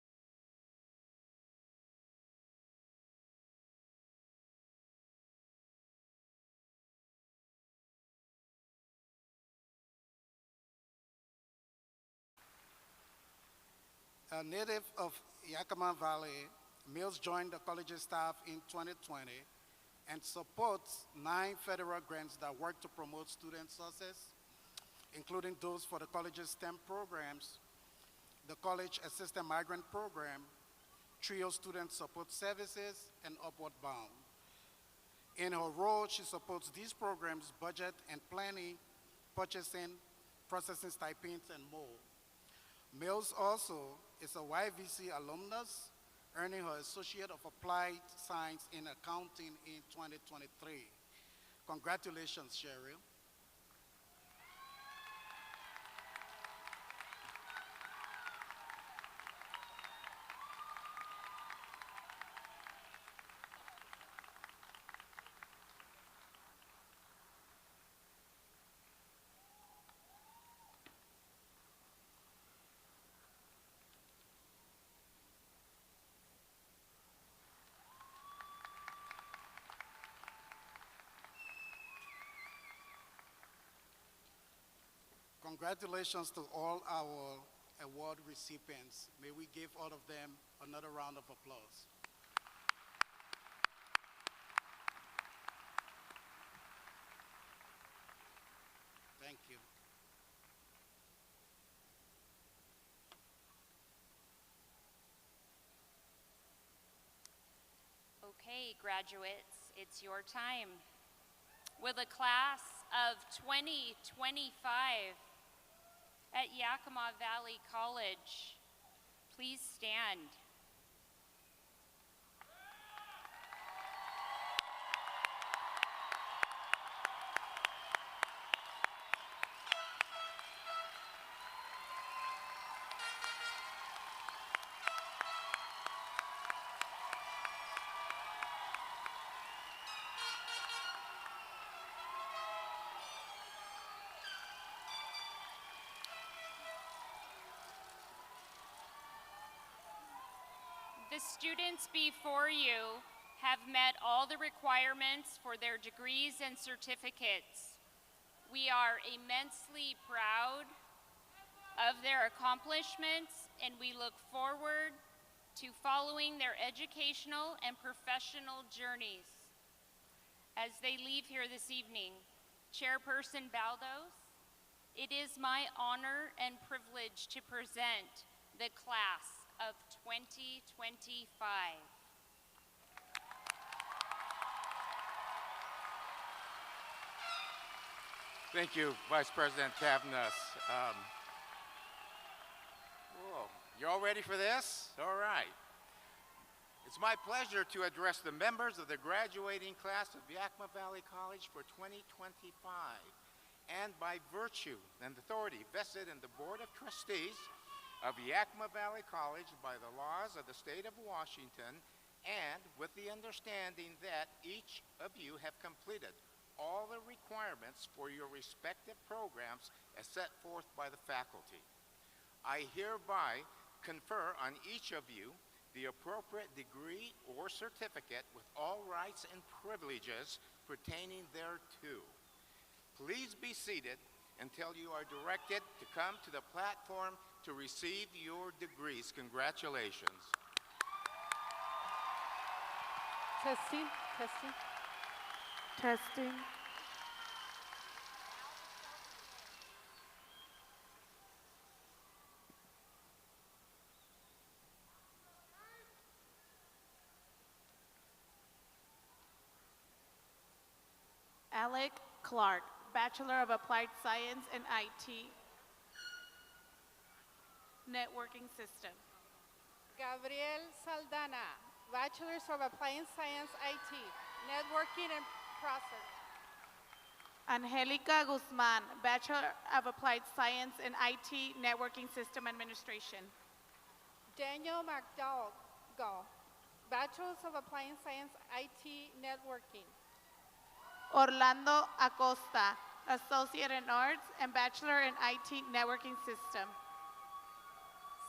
a native of Yakima Valley. Mills joined the college's staff in 2020 and supports 9 federal grants that work to promote student success, including those for the college's STEM programs, the College Assistant Migrant Program, TRIO Student Support Services, and Upward Bound. In her role, she supports these programs' budget and planning, purchasing, processing stipends, and more. Mills also is a YVC alumnus, earning her Associate of Applied Science in Accounting in 2023. Congratulations, Cheryl. Congratulations to all our award recipients. May we give all of them another round of applause. Thank you. Okay, graduates, it's your time. Will the class of 2025 at Yakima Valley College please stand? The students before you have met all the requirements for their degrees and certificates. We are immensely proud of their accomplishments, and we look forward to following their educational and professional journeys. As they leave here this evening, Chairperson Baldos It is my honor and privilege to present the class of 2025. Thank you, Vice President Cavanis. Whoa, you all ready for this? All right. It's my pleasure to address the members of the graduating class of Yakima Valley College for 2025. And by virtue and authority vested in the Board of Trustees of Yakima Valley College by the laws of the state of Washington, and with the understanding that each of you have completed all the requirements for your respective programs as set forth by the faculty. I hereby confer on each of you the appropriate degree or certificate with all rights and privileges pertaining thereto. Please be seated until you are directed to come to the platform to receive your degrees. Congratulations. Testing, testing. Testing. Alec Clark, Bachelor of Applied Science in IT. Networking System. Gabriel Saldana, Bachelor's of Applied Science IT, Networking and Process. Angelica Guzman, Bachelor of Applied Science in IT, Networking System Administration. Daniel McDougall, Bachelor's of Applied Science IT, Networking. Orlando Acosta, Associate in Arts and Bachelor in IT, Networking System.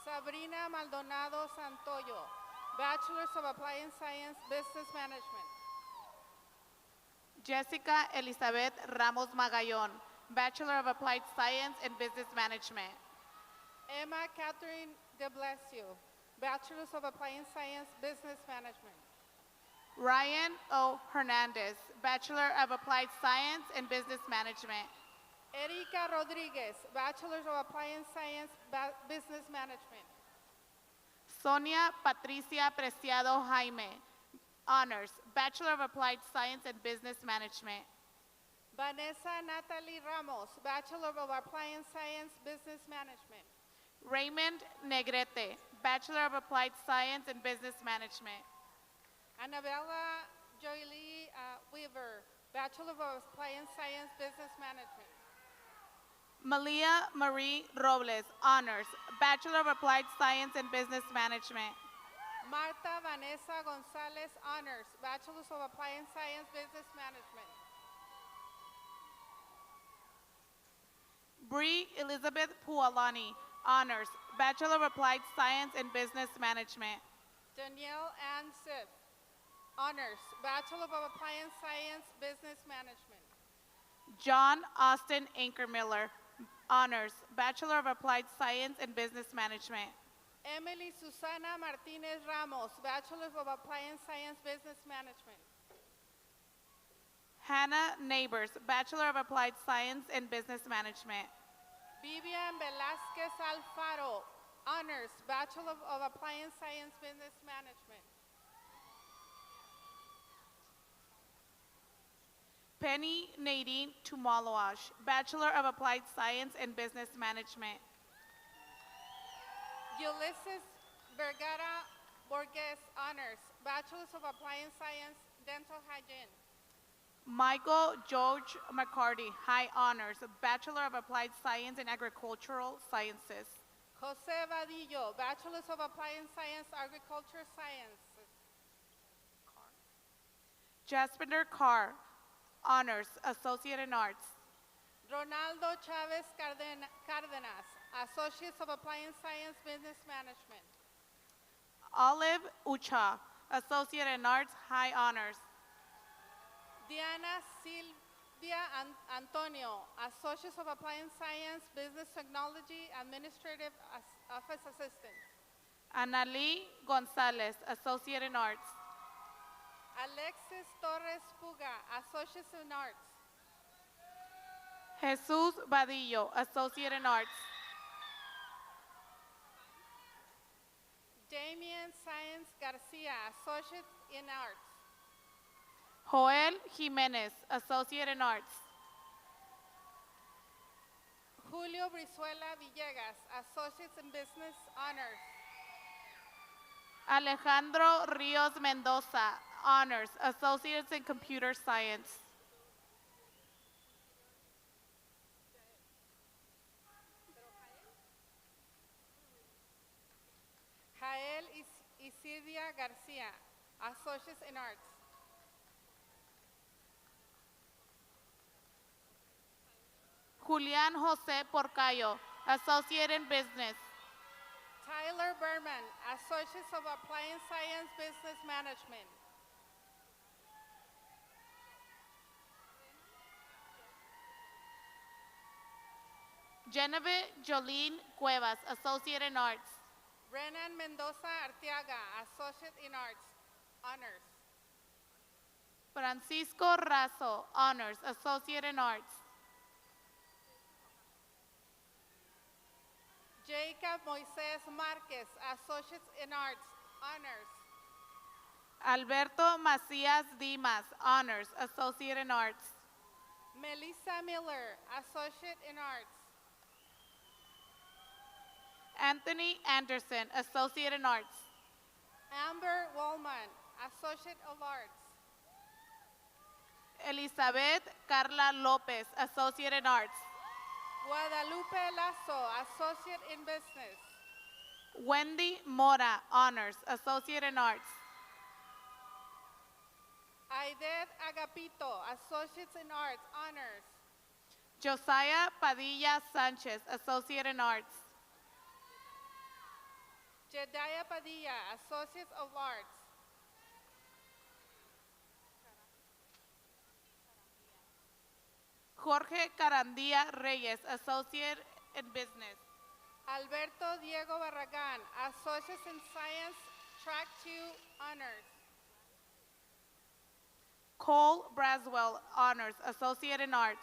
Sabrina Maldonado Santoyo, Bachelor's of Applied Science, Business Management. Jessica Elizabeth Ramos Magallon, Bachelor of Applied Science in Business Management. Emma Catherine de Blasio, Bachelor's of Applied Science, Business Management. Ryan O. Hernandez, Bachelor of Applied Science in Business Management. Erika Rodriguez, Bachelor's of Applied Science, Business Management. Sonia Patricia Preciado Jaime, Honors, Bachelor of Applied Science in Business Management. Vanessa Natalie Ramos, Bachelor of Applied Science, Business Management. Raymond Negrete, Bachelor of Applied Science in Business Management. Annabella Joylee Weaver, Bachelor of Applied Science, Business Management. Malia Marie Robles, Honors, Bachelor of Applied Science in Business Management. Marta Vanessa Gonzalez, Honors, Bachelor of Applied Science, Business Management. Bree Elizabeth Pualani, Honors, Bachelor of Applied Science in Business Management. Danielle Ann Siff, Honors, Bachelor of Applied Science, Business Management. John Austin Ankermiller, Honors, Bachelor of Applied Science in Business Management. Emily Susana Martinez Ramos, Bachelor of Applied Science, Business Management. Hannah Neighbors, Bachelor of Applied Science in Business Management. Vivian Velasquez Alfaro, Honors, Bachelor of Applied Science, Business Management. Penny Nadine Tumaloash, Bachelor of Applied Science in Business Management. Ulysses Vergara Borges, Honors, Bachelor of Applied Science, Dental Hygiene. Michael George McCarty, High Honors, Bachelor of Applied Science in Agricultural Sciences. Jose Vadillo, Bachelor of Applied Science, Agriculture Sciences. Jaspinder Carr, Honors, Associate in Arts. Ronaldo Chavez Cardenas, Associate of Applied Science, Business Management. Olive Ucha, Associate in Arts, High Honors. Diana Silvia Antonio, Associate of Applied Science, Business Technology, Administrative Office Assistant. Annalie Gonzalez, Associate in Arts. Alexis Torres Puga, Associate in Arts. Jesus Vadillo, Associate in Arts. Damien Sáenz Garcia, Associate in Arts. Joel Jimenez, Associate in Arts. Julio Brizuela Villegas, Associates in Business Honors. Alejandro Rios Mendoza, Honors, Associates in Computer Science. Jael Isidia Garcia, Associates in Arts. Julián José Porcayo, Associate in Business. Tyler Berman, Associates of Appliance Science Business Management. Genevieve Jolene Cuevas, Associate in Arts. Renan Mendoza Arteaga, Associate in Arts, Honors. Francisco Razo, Honors, Associate in Arts. Jacob Moises Marquez, Associates in Arts, Honors. Alberto Macías Dimas, Honors, Associate in Arts. Melissa Miller, Associate in Arts. Anthony Anderson, Associate in Arts. Amber Wallman, Associate of Arts. Elizabeth Carla Lopez, Associate in Arts. Guadalupe Lazo, Associate in Business. Wendy Mora, Honors, Associate in Arts. Aidet Agapito, Associates in Arts, Honors. Josiah Padilla Sanchez, Associate in Arts. Jedediah Padilla, Associates of Arts. Jorge Carandía Reyes, Associate in Business. Alberto Diego Barragán, Associates in Science, Track 2, Honors. Cole Braswell, Honors, Associate in Arts.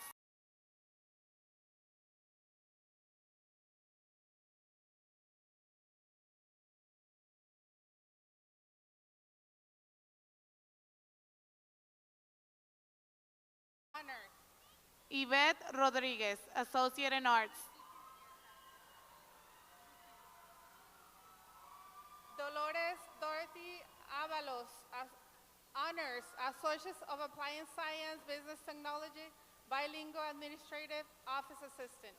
Honors. Yvette Rodriguez, Associate in Arts. Dolores Dorothy Avalos, Honors, Associates of Appliance Science, Business Technology, Bilingual Administrative Office Assistant.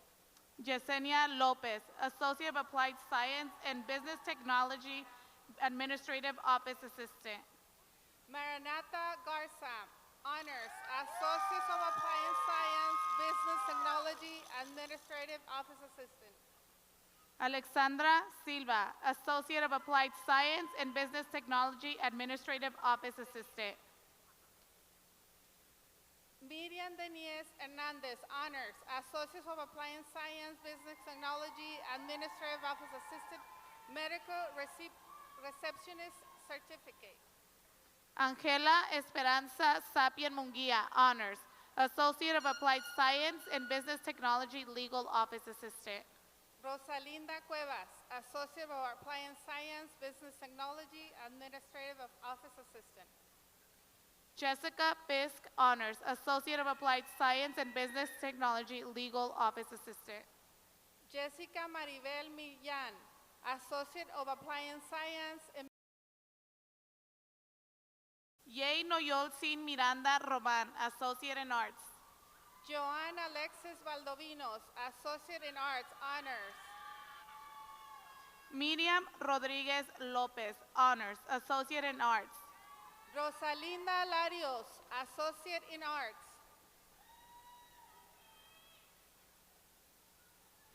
Yesenia Lopez, Associate of Applied Science and Business Technology, Administrative Office Assistant. Maranatha Garza, Honors, Associates of Appliance Science, Business Technology, Administrative Office Assistant. Alexandra Silva, Associate of Applied Science and Business Technology, Administrative Office Assistant. Miriam Denise Hernandez, Honors, Associate of Appliance Science, Business Technology, Administrative Office Assistant, Medical Receptionist Certificate. Angela Esperanza Sapien Munguia, Honors, Associate of Applied Science and Business Technology, Legal Office Assistant. Rosalinda Cuevas, Associate of Appliance Science, Business Technology, Administrative Office Assistant. Jessica Fisk, Honors, Associate of Applied Science and Business Technology, Legal Office Assistant. Jessica Maribel Millán, Associate of Appliance Science and Yay Noyolcin Miranda Roman, Associate in Arts. Joanne Alexis Valdovinos, Associate in Arts, Honors. Miriam Rodriguez Lopez, Honors, Associate in Arts. Rosalinda Larios, Associate in Arts.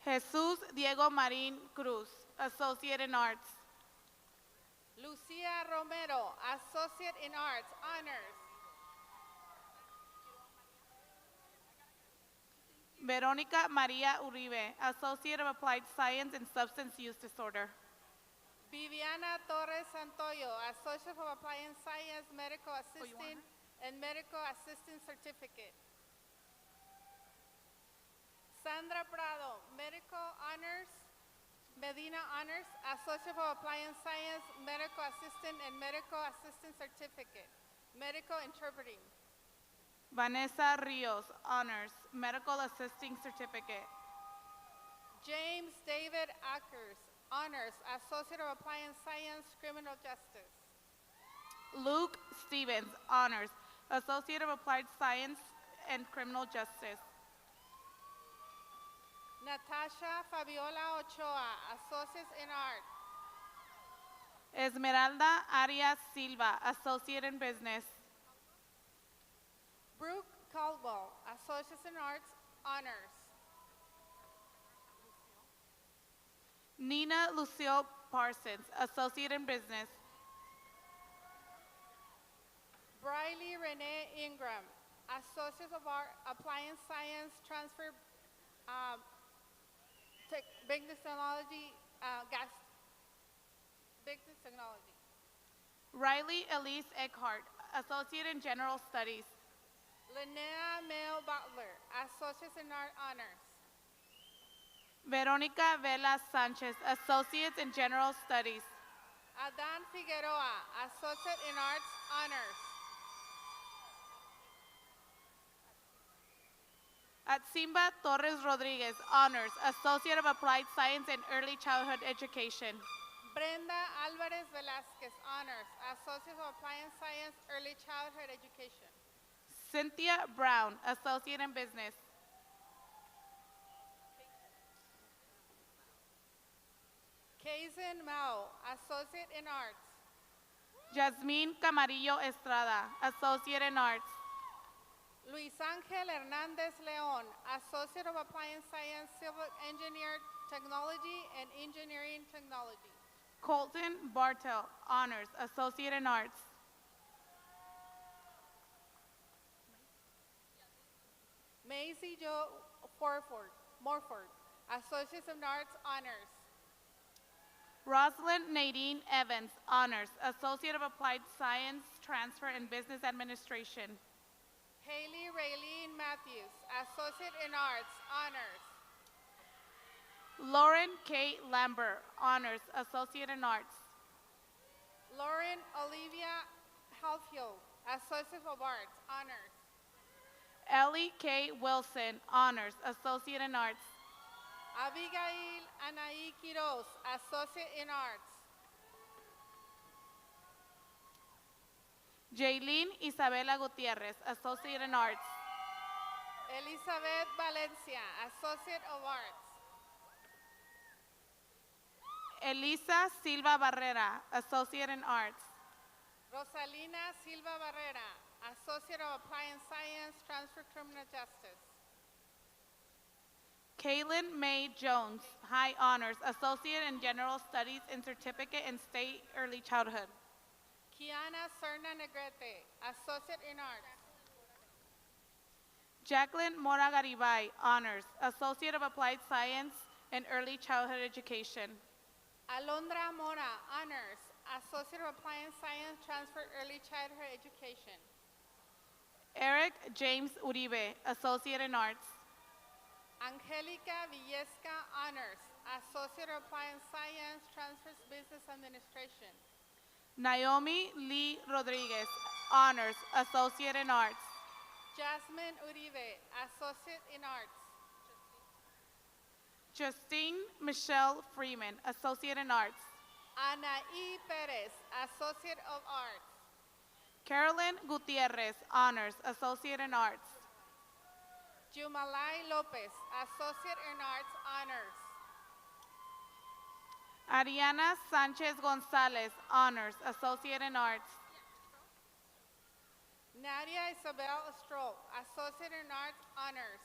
Jesus Diego Marín Cruz, Associate in Arts. Lucia Romero, Associate in Arts, Honors. Veronica Maria Uribe, Associate of Applied Science and Substance Use Disorder. Viviana Torres Santoyo, Associate of Applied Science, Medical Assistant and Medical Assistant Certificate. Sandra Prado, Medical Honors, Medina Honors, Associate of Appliance Science, Medical Assistant and Medical Assistant Certificate, Medical Interpreting. Vanessa Rios, Honors, Medical Assisting Certificate. James David Ackers, Honors, Associate of Appliance Science, Criminal Justice. Luke Stevens, Honors, Associate of Applied Science and Criminal Justice. Natasha Fabiola Ochoa, Associate in Art. Esmeralda Arias Silva, Associate in Business. Brooke Caldwell, Associate in Arts, Honors. Nina Lucio Parsons, Associate in Business. Briley Renee Ingram, Associate of Art, Appliance Science, Transfer, Business Technology, Business Technology. Riley Elise Eckhart, Associate in General Studies. Linnea Mel Butler, Associate in Art, Honors. Veronica Vela Sanchez, Associate in General Studies. Adan Figueroa, Associate in Arts, Honors. Atsimba Torres Rodriguez, Honors, Associate of Applied Science and Early Childhood Education. Brenda Alvarez Velasquez, Honors, Associate of Appliance Science, Early Childhood Education. Cynthia Brown, Associate in Business. Kaizen Mao, Associate in Arts. Yasmin Camarillo Estrada, Associate in Arts. Luis Ángel Hernández León, Associate of Appliance Science, Civil Engineer Technology and Engineering Technology. Colton Bartel, Honors, Associate in Arts. Maisie Jo Morford, Associate in Arts, Honors. Rosalind Nadine Evans, Honors, Associate of Applied Science, Transfer and Business Administration. Haley Raylene Matthews, Associate in Arts, Honors. Lauren K. Lambert, Honors, Associate in Arts. Lauren Olivia Halfield, Associate of Arts, Honors. Ellie K. Wilson, Honors, Associate in Arts. Abigail Anaí Quiroz, Associate in Arts. Jaylene Isabela Gutierrez, Associate in Arts. Elizabeth Valencia, Associate of Arts. Elisa Silva Barrera, Associate in Arts. Rosalina Silva Barrera, Associate of Appliance Science, Transfer Criminal Justice. Kaylin May Jones, High Honors, Associate in General Studies and Certificate in State Early Childhood. Kiana Serna Negrete, Associate in Arts. Jacqueline Mora Garibay, Honors, Associate of Applied Science and Early Childhood Education. Alondra Mora, Honors, Associate of Appliance Science, Transfer Early Childhood Education. Eric James Uribe, Associate in Arts. Angelica Villesca, Honors, Associate of Appliance Science, Transfer Business Administration. Naomi Lee Rodriguez, Honors, Associate in Arts. Jasmine Uribe, Associate in Arts. Justine Michelle Freeman, Associate in Arts. Ana E. Perez, Associate of Arts. Carolyn Gutierrez, Honors, Associate in Arts. Jumalai Lopez, Associate in Arts, Honors. Ariana Sanchez Gonzalez, Honors, Associate in Arts. Nadia Isabel Stroh, Associate in Arts, Honors.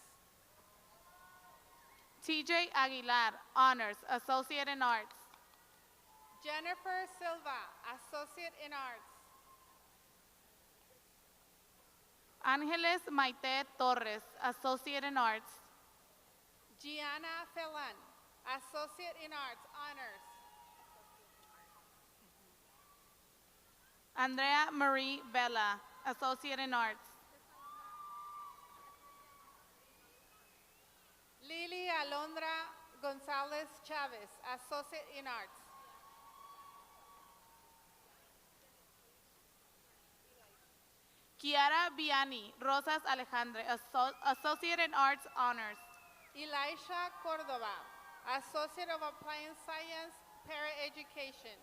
TJ Aguilar, Honors, Associate in Arts. Jennifer Silva, Associate in Arts. Ángeles Maite Torres, Associate in Arts. Gianna Felon, Associate in Arts, Honors. Andrea Marie Vela, Associate in Arts. Lily Alondra Gonzalez Chavez, Associate in Arts. Kiara Biani Rosas Alejandre, Associate in Arts Honors. Elisha Cordova, Associate of Applied Science, Paraeducation.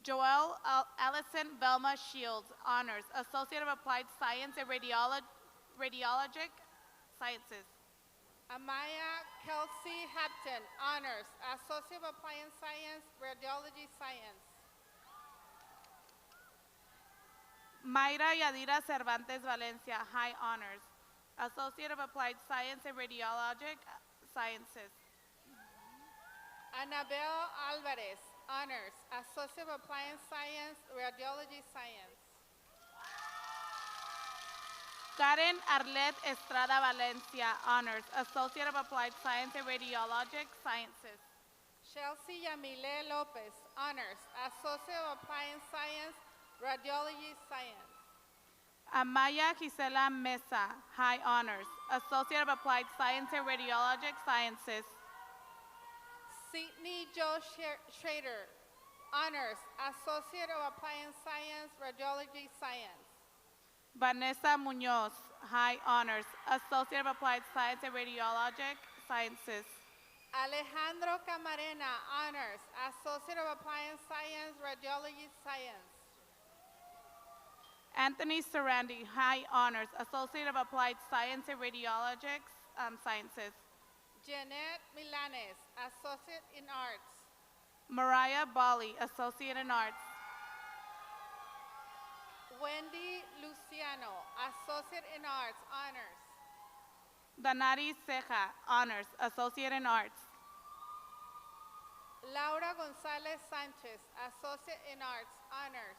Joelle Allison Velma Shields, Honors, Associate of Applied Science and Radiologic Sciences. Amaya Kelsey Hapton, Honors, Associate of Applied Science, Radiology Science. Mayra Yadira Cervantes Valencia, High Honors, Associate of Applied Science and Radiologic Sciences. Annabelle Alvarez, Honors, Associate of Applied Science, Radiology Science. Karen Arlette Estrada Valencia, Honors, Associate of Applied Science and Radiologic Sciences. Chelsea Yamile Lopez, Honors, Associate of Applied Science, Radiology Science. Amaya Gisela Mesa, High Honors, Associate of Applied Science and Radiologic Sciences. Sydney Joe Schrader, Honors, Associate of Applied Science, Radiology Science. Vanessa Munoz, High Honors, Associate of Applied Science and Radiologic Sciences. Alejandro Camarena, Honors, Associate of Applied Science, Radiology Science. Anthony Sarandi, High Honors, Associate of Applied Science and Radiologic Sciences. Jeanette Milanes, Associate in Arts. Mariah Bali, Associate in Arts. Wendy Luciano, Associate in Arts, Honors. Danari Ceja, Honors, Associate in Arts. Laura Gonzalez Sanchez, Associate in Arts, Honors.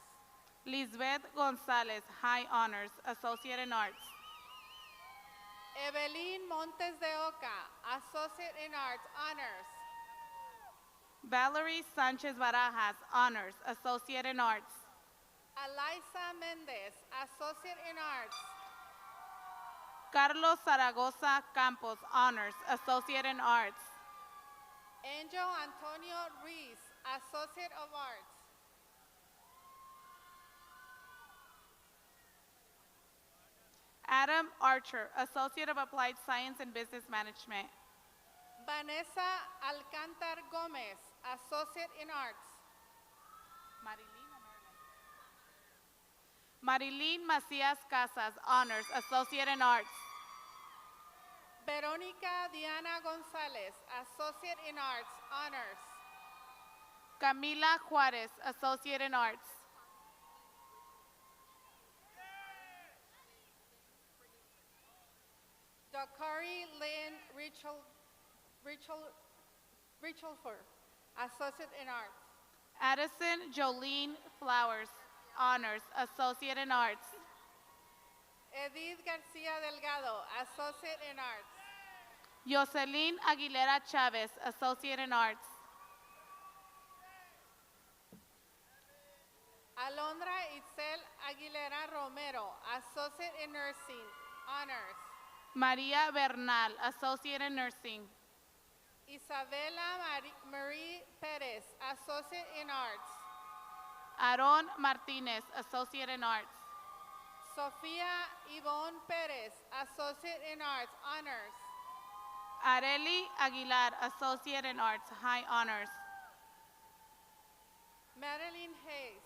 Lisbeth Gonzalez, High Honors, Associate in Arts. Evelyn Montes de Oca, Associate in Arts, Honors. Valerie Sanchez Barajas, Honors, Associate in Arts. Eliza Mendez, Associate in Arts. Carlos Zaragoza Campos, Honors, Associate in Arts. Angel Antonio Ruiz, Associate of Arts. Adam Archer, Associate of Applied Science and Business Management. Vanessa Alcantar Gomez, Associate in Arts. Marilyn Macias Casas, Honors, Associate in Arts. Veronica Diana Gonzalez, Associate in Arts, Honors. Camila Juarez, Associate in Arts. Dakari Lynn Richelfer, Associate in Arts. Addison Jolene Flowers, Honors, Associate in Arts. Edith Garcia Delgado, Associate in Arts. Jocelyn Aguilera Chavez, Associate in Arts. Alondra Itzel Aguilera Romero, Associate in Nursing, Honors. Maria Bernal, Associate in Nursing. Isabela Marie Perez, Associate in Arts. Aaron Martinez, Associate in Arts. Sofía Yvonne Perez, Associate in Arts, Honors. Areli Aguilar, Associate in Arts, High Honors. Madeline Hayes,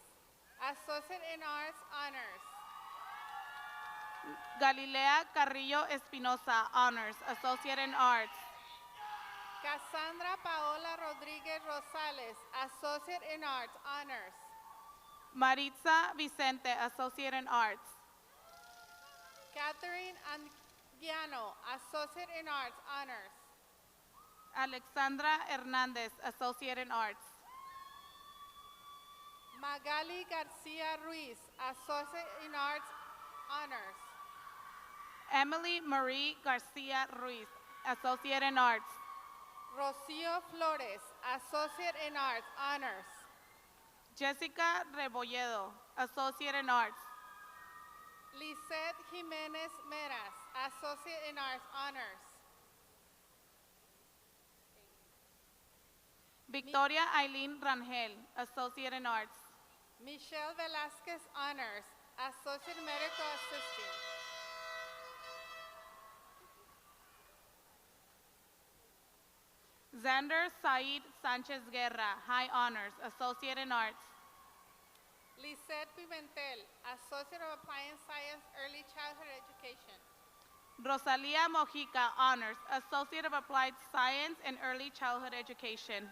Associate in Arts, Honors. Galilea Carrillo Espinosa, Honors, Associate in Arts. Cassandra Paola Rodriguez Rosales, Associate in Arts, Honors. Maritza Vicente, Associate in Arts. Catherine Anguiano, Associate in Arts, Honors. Alexandra Hernandez, Associate in Arts. Magali Garcia Ruiz, Associate in Arts, Honors. Emily Marie Garcia Ruiz, Associate in Arts. Rocio Flores, Associate in Arts, Honors. Jessica Rebolledo, Associate in Arts. Lisette Jimenez Meras, Associate in Arts, Honors. Victoria Eileen Rangel, Associate in Arts. Michelle Velasquez, Honors, Associate Medical Assistant. Xander Said Sanchez Guerra, High Honors, Associate in Arts. Lisette Pimentel, Associate of Applied Science, Early Childhood Education. Rosalia Mojica, Honors, Associate of Applied Science and Early Childhood Education.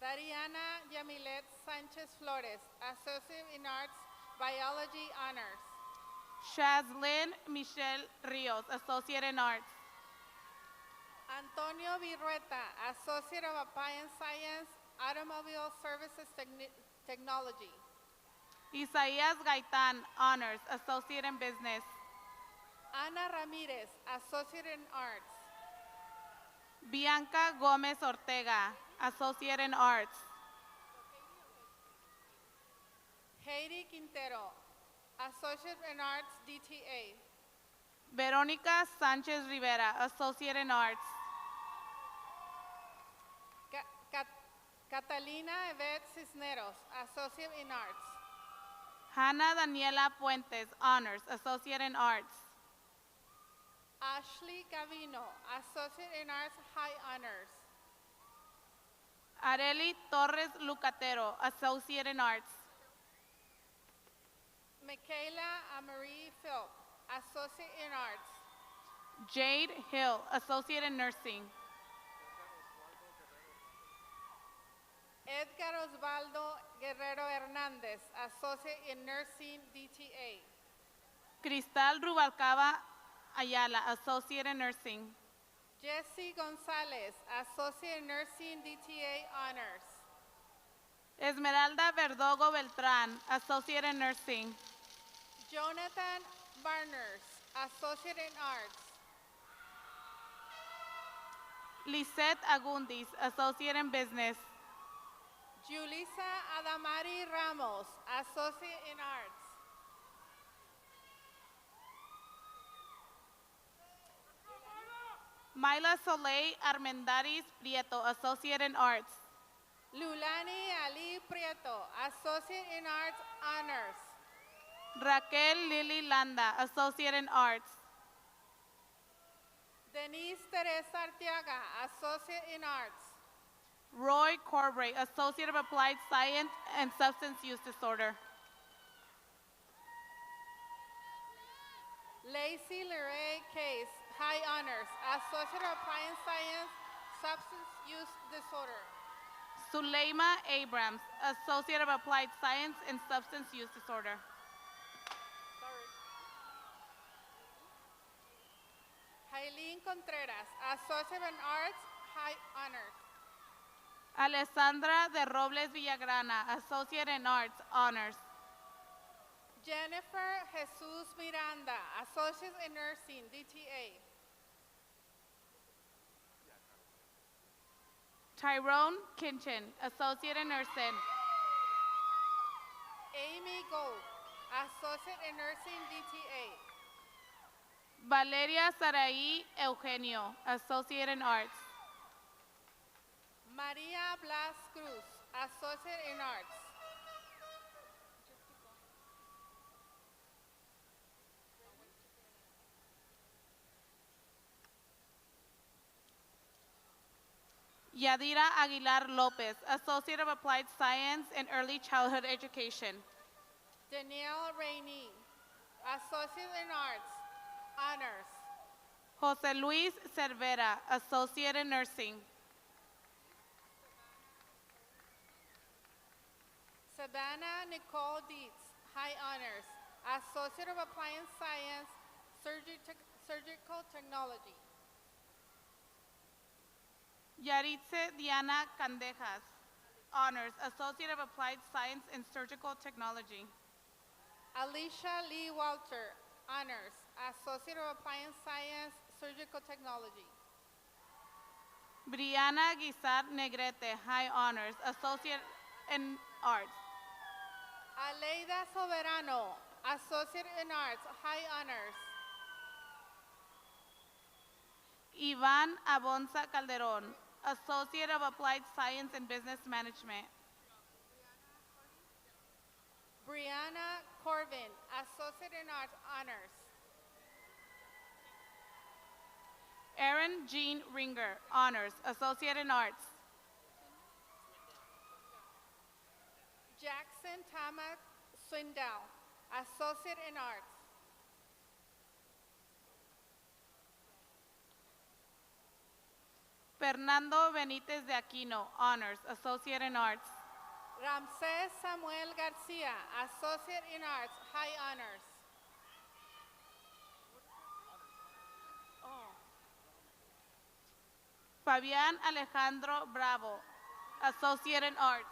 Dariana Yamilet Sanchez Flores, Associate in Arts, Biology Honors. Shazlyn Michelle Rios, Associate in Arts. Antonio Virrueta, Associate of Applied Science, Automobile Services Technology. Isaías Gaitan, Honors, Associate in Business. Ana Ramirez, Associate in Arts. Bianca Gomez Ortega, Associate in Arts. Heidi Quintero, Associate in Arts, DTA. Verónica Sánchez Rivera, Associate in Arts. Catalina Yvette Cisneros, Associate in Arts. Hannah Daniela Puentes, Honors, Associate in Arts. Ashley Gavino, Associate in Arts, High Honors. Areli Torres Lucatero, Associate in Arts. Michaela Amarie Philp, Associate in Arts. Jade Hill, Associate in Nursing. Edgar Osvaldo Guerrero Hernandez, Associate in Nursing, DTA. Cristal Rubalcaba Ayala, Associate in Nursing. Jesse Gonzalez, Associate in Nursing, DTA Honors. Esmeralda Verdogo Beltrán, Associate in Nursing. Jonathan Barners, Associate in Arts. Lisette Agundis, Associate in Business. Julissa Adamari Ramos, Associate in Arts. Myla Soleil Armendariz Prieto, Associate in Arts. Lulani Ali Prieto, Associate in Arts, Honors. Raquel Lily Landa, Associate in Arts. Denise Teresa Arteaga, Associate in Arts. Roy Corbray, Associate of Applied Science and Substance Use Disorder. Lacey Leray Case, High Honors, Associate of Applied Science, Substance Use Disorder. Suleima Abrams, Associate of Applied Science and Substance Use Disorder. Jailene Contreras, Associate in Arts, High Honors. Alessandra de Robles Villagrana, Associate in Arts, Honors. Jennifer Jesus Miranda, Associate in Nursing, DTA. Tyrone Kinchin, Associate in Nursing. Amy Gold, Associate in Nursing, DTA. Valeria Saraí Eugenio, Associate in Arts. Maria Blas Cruz, Associate in Arts. Yadira Aguilar Lopez, Associate of Applied Science and Early Childhood Education. Danielle Rainey, Associate in Arts, Honors. Jose Luis Cervera, Associate in Nursing. Savannah Nicole Dietz, High Honors, Associate of Applied Science, Surgical Technology. Yaritze Diana Candejas, Honors, Associate of Applied Science and Surgical Technology. Alicia Lee Walter, Honors, Associate of Applied Science, Surgical Technology. Brianna Guisar Negrete, High Honors, Associate in Arts. Aleida Soberano, Associate in Arts, High Honors. Ivan Abonza Calderon, Associate of Applied Science and Business Management. Brianna Corbin, Associate in Arts, Honors. Erin Jean Ringer, Honors, Associate in Arts. Jackson Tamak Swindow, Associate in Arts. Fernando Benitez de Aquino, Honors, Associate in Arts. Ramsés Samuel Garcia, Associate in Arts, High Honors. Fabián Alejandro Bravo, Associate in Arts.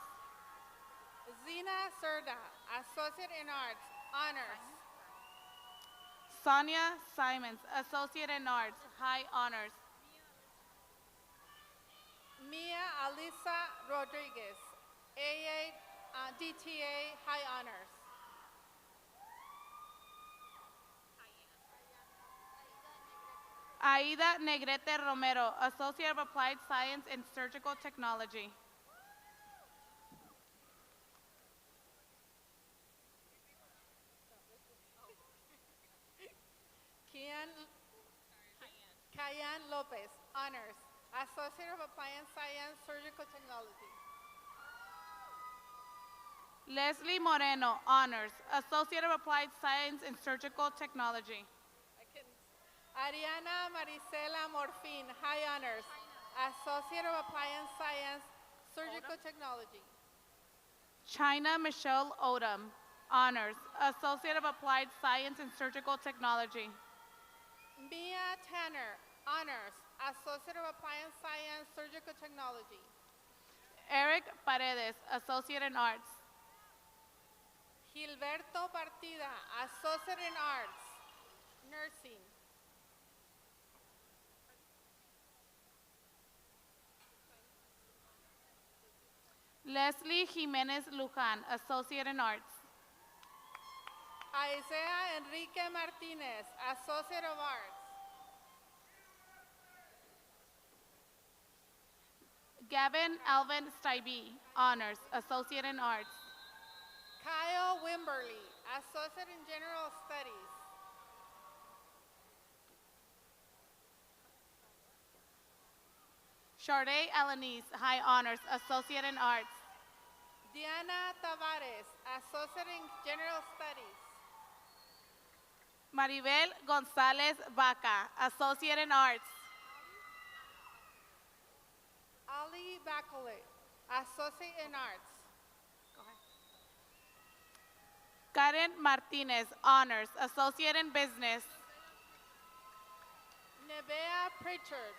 Zina Serda, Associate in Arts, Honors. Sonia Simons, Associate in Arts, High Honors. Mia Alisa Rodriguez, DTA, High Honors. Aida Negrete Romero, Associate of Applied Science and Surgical Technology. Cayenne Lopez, Honors, Associate of Applied Science, Surgical Technology. Leslie Moreno, Honors, Associate of Applied Science and Surgical Technology. Ariana Marisela Morfin, High Honors, Associate of Applied Science, Surgical Technology. China Michelle Odom, Honors, Associate of Applied Science and Surgical Technology. Mia Tanner, Honors, Associate of Applied Science, Surgical Technology. Eric Paredes, Associate in Arts. Gilberto Partida, Associate in Arts, Nursing. Leslie Jimenez Lujan, Associate in Arts. Isaiah Enrique Martinez, Associate of Arts. Gavin Alvin Stybee, Honors, Associate in Arts. Kyle Wimberly, Associate in General Studies. Sharday Alanis, High Honors, Associate in Arts. Diana Tavares, Associate in General Studies. Maribel Gonzalez Vaca, Associate in Arts. Ali Bacole, Associate in Arts. Karen Martinez, Honors, Associate in Business. Nebea Pritchard,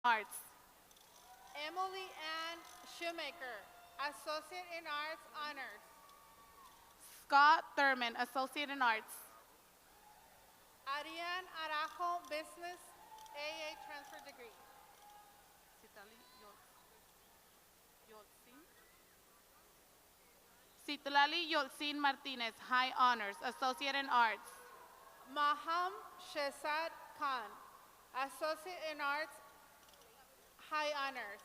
Arts. Emily Ann Shoemaker, Associate in Arts, Honors. Scott Thurman, Associate in Arts. Ariane Arajo, Business, AA Transfer Degree. Citlali Yolcin Martinez, High Honors, Associate in Arts. Maham Shehzad Khan, Associate in Arts, High Honors.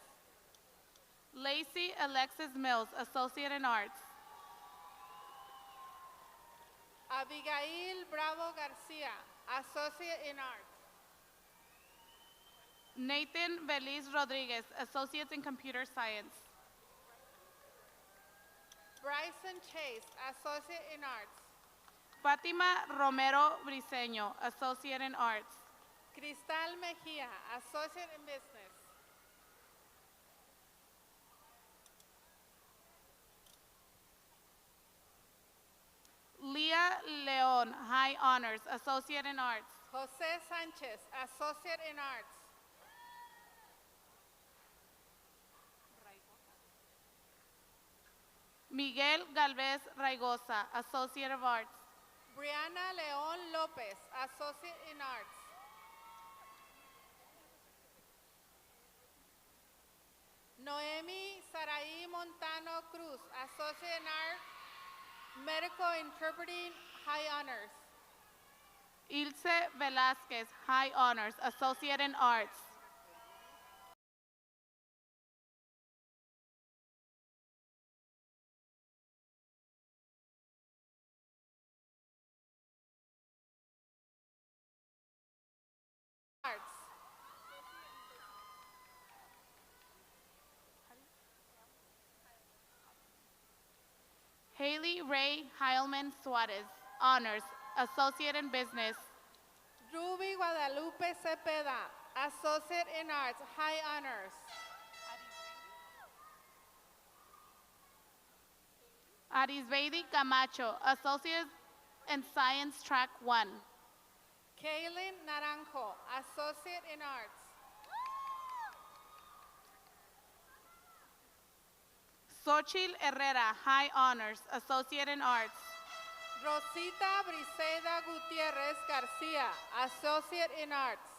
Lacey Alexis Mills, Associate in Arts. Abigail Bravo Garcia, Associate in Arts. Nathan Beliz Rodriguez, Associate in Computer Science. Bryson Chase, Associate in Arts. Fatima Romero Briceño, Associate in Arts. Cristal Mejia, Associate in Business. Leah Leon, High Honors, Associate in Arts. Jose Sanchez, Associate in Arts. Miguel Galvez Raigosa, Associate of Arts. Brianna Leon Lopez, Associate in Arts. Saraí Montano Cruz, Associate in Art, Medical Interpreting, High Honors. Ilse Velasquez, High Honors, Associate in Arts. Arts. Haley Ray Heilman Suarez, Honors, Associate in Business. Ruby Guadalupe Cepeda, Associate in Arts, High Honors. Arisbeidi Camacho, Associate in Science, Track 1. Kaylin Naranjo, Associate in Arts. Xochitl Herrera, High Honors, Associate in Arts. Rosita Briseida Gutierrez Garcia, Associate in Arts.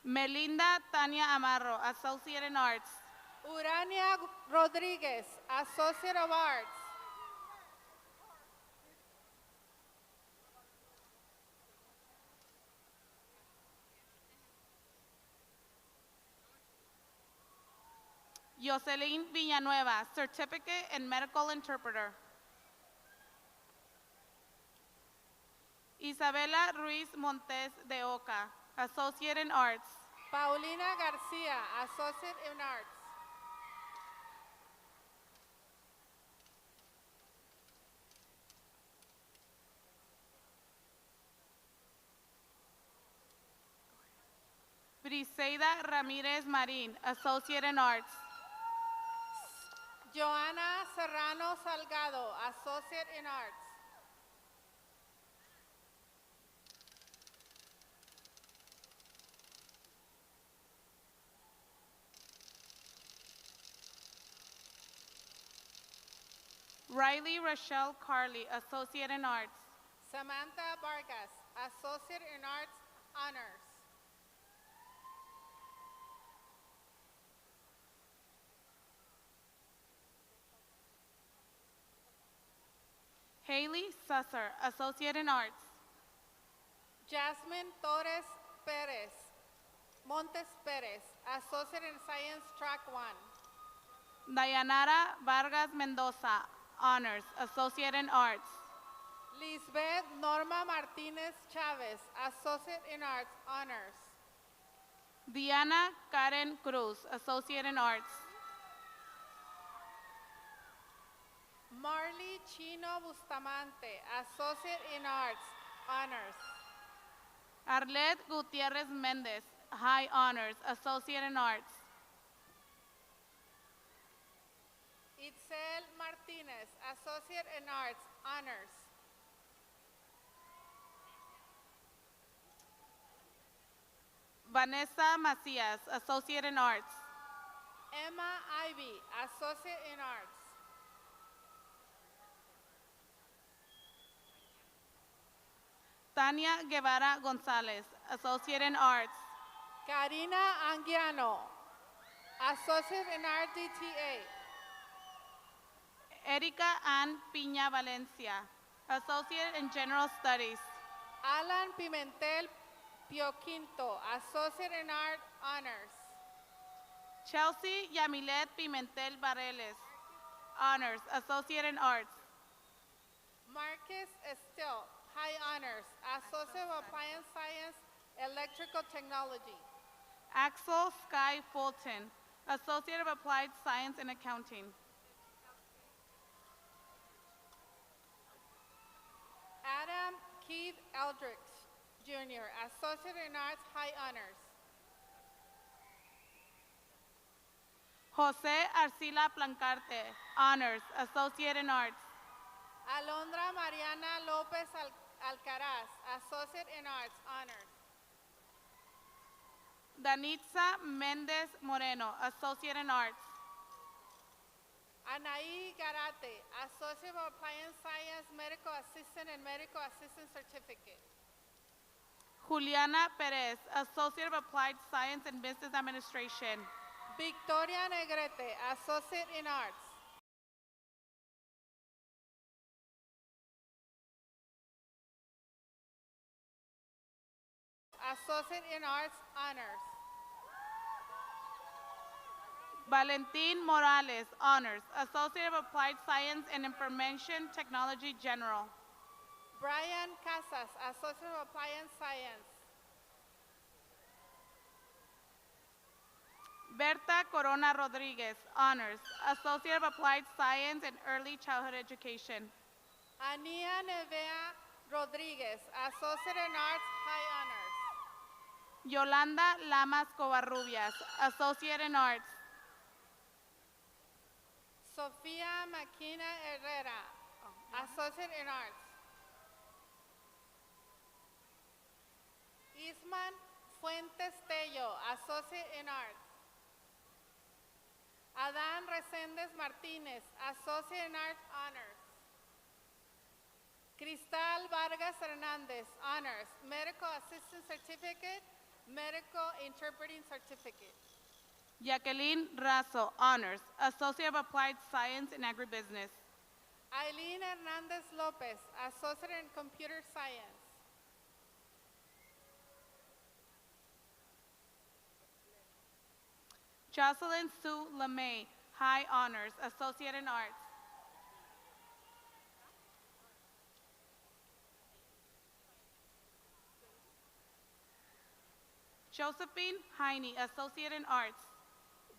Melinda Tania Amarro, Associate in Arts. Urania Rodriguez, Associate of Arts. Jocelyn Villanueva, Certificate in Medical Interpreter. Isabela Ruiz Montes de Oca, Associate in Arts. Paulina Garcia, Associate in Arts. Briseida Ramirez Marin, Associate in Arts. Joana Serrano Salgado, Associate in Arts. Riley Rochelle Carley, Associate in Arts. Samantha Vargas, Associate in Arts, Honors. Haley Susser, Associate in Arts. Jasmine Torres Perez, Montes Perez, Associate in Science, Track 1. Dayanara Vargas Mendoza, Honors, Associate in Arts. Lisbeth Norma Martinez Chavez, Associate in Arts, Honors. Diana Karen Cruz, Associate in Arts. Marley Chino Bustamante, Associate in Arts, Honors. Arlette Gutierrez Mendez, High Honors, Associate in Arts. Itzel Martinez, Associate in Arts, Honors. Vanessa Macias, Associate in Arts. Emma Ivy, Associate in Arts. Tania Guevara Gonzalez, Associate in Arts. Karina Anguiano, Associate in RDTA. Erika Ann Piña Valencia, Associate in General Studies. Alan Pimentel Pioquinto, Associate in Art, Honors. Chelsea Yamilet Pimentel Bareles, Honors, Associate in Arts. Marcus Estel, High Honors, Associate of Appliance Science, Electrical Technology. Axel Sky Fulton, Associate of Applied Science and Accounting. Adam Keith Eldricks, Jr., Associate in Arts, High Honors. Jose Arcila Plancarte, Honors, Associate in Arts. Alondra Mariana Lopez Alcaraz, Associate in Arts, Honors. Danitza Mendez Moreno, Associate in Arts. Anaí Garate, Associate of Appliance Science, Medical Assistant and Medical Assistant Certificate. Juliana Perez, Associate of Applied Science and Business Administration. Victoria Negrete, Associate in Arts. Associate in Arts Honors. Valentin Morales, Honors, Associate of Applied Science and Information Technology General. Brian Casas, Associate of Applied Science. Berta Corona Rodriguez, Honors, Associate of Applied Science and Early Childhood Education. Ania Nevea Rodriguez, Associate in Arts High Honors. Yolanda Lamas Covarrubias, Associate in Arts. Sofía Maquina Herrera, Associate in Arts. Isman Fuentes Tello, Associate in Arts. Adán Reséndez Martínez, Associate in Arts Honors. Cristal Vargas Hernández, Honors, Medical Assistant Certificate, Medical Interpreting Certificate. Jacqueline Razo, Honors, Associate of Applied Science and Agribusiness. Eileen Hernández Lopez, Associate in Computer Science. Jocelyn Sue LeMay, High Honors, Associate in Arts. Josephine Heine, Associate in Arts.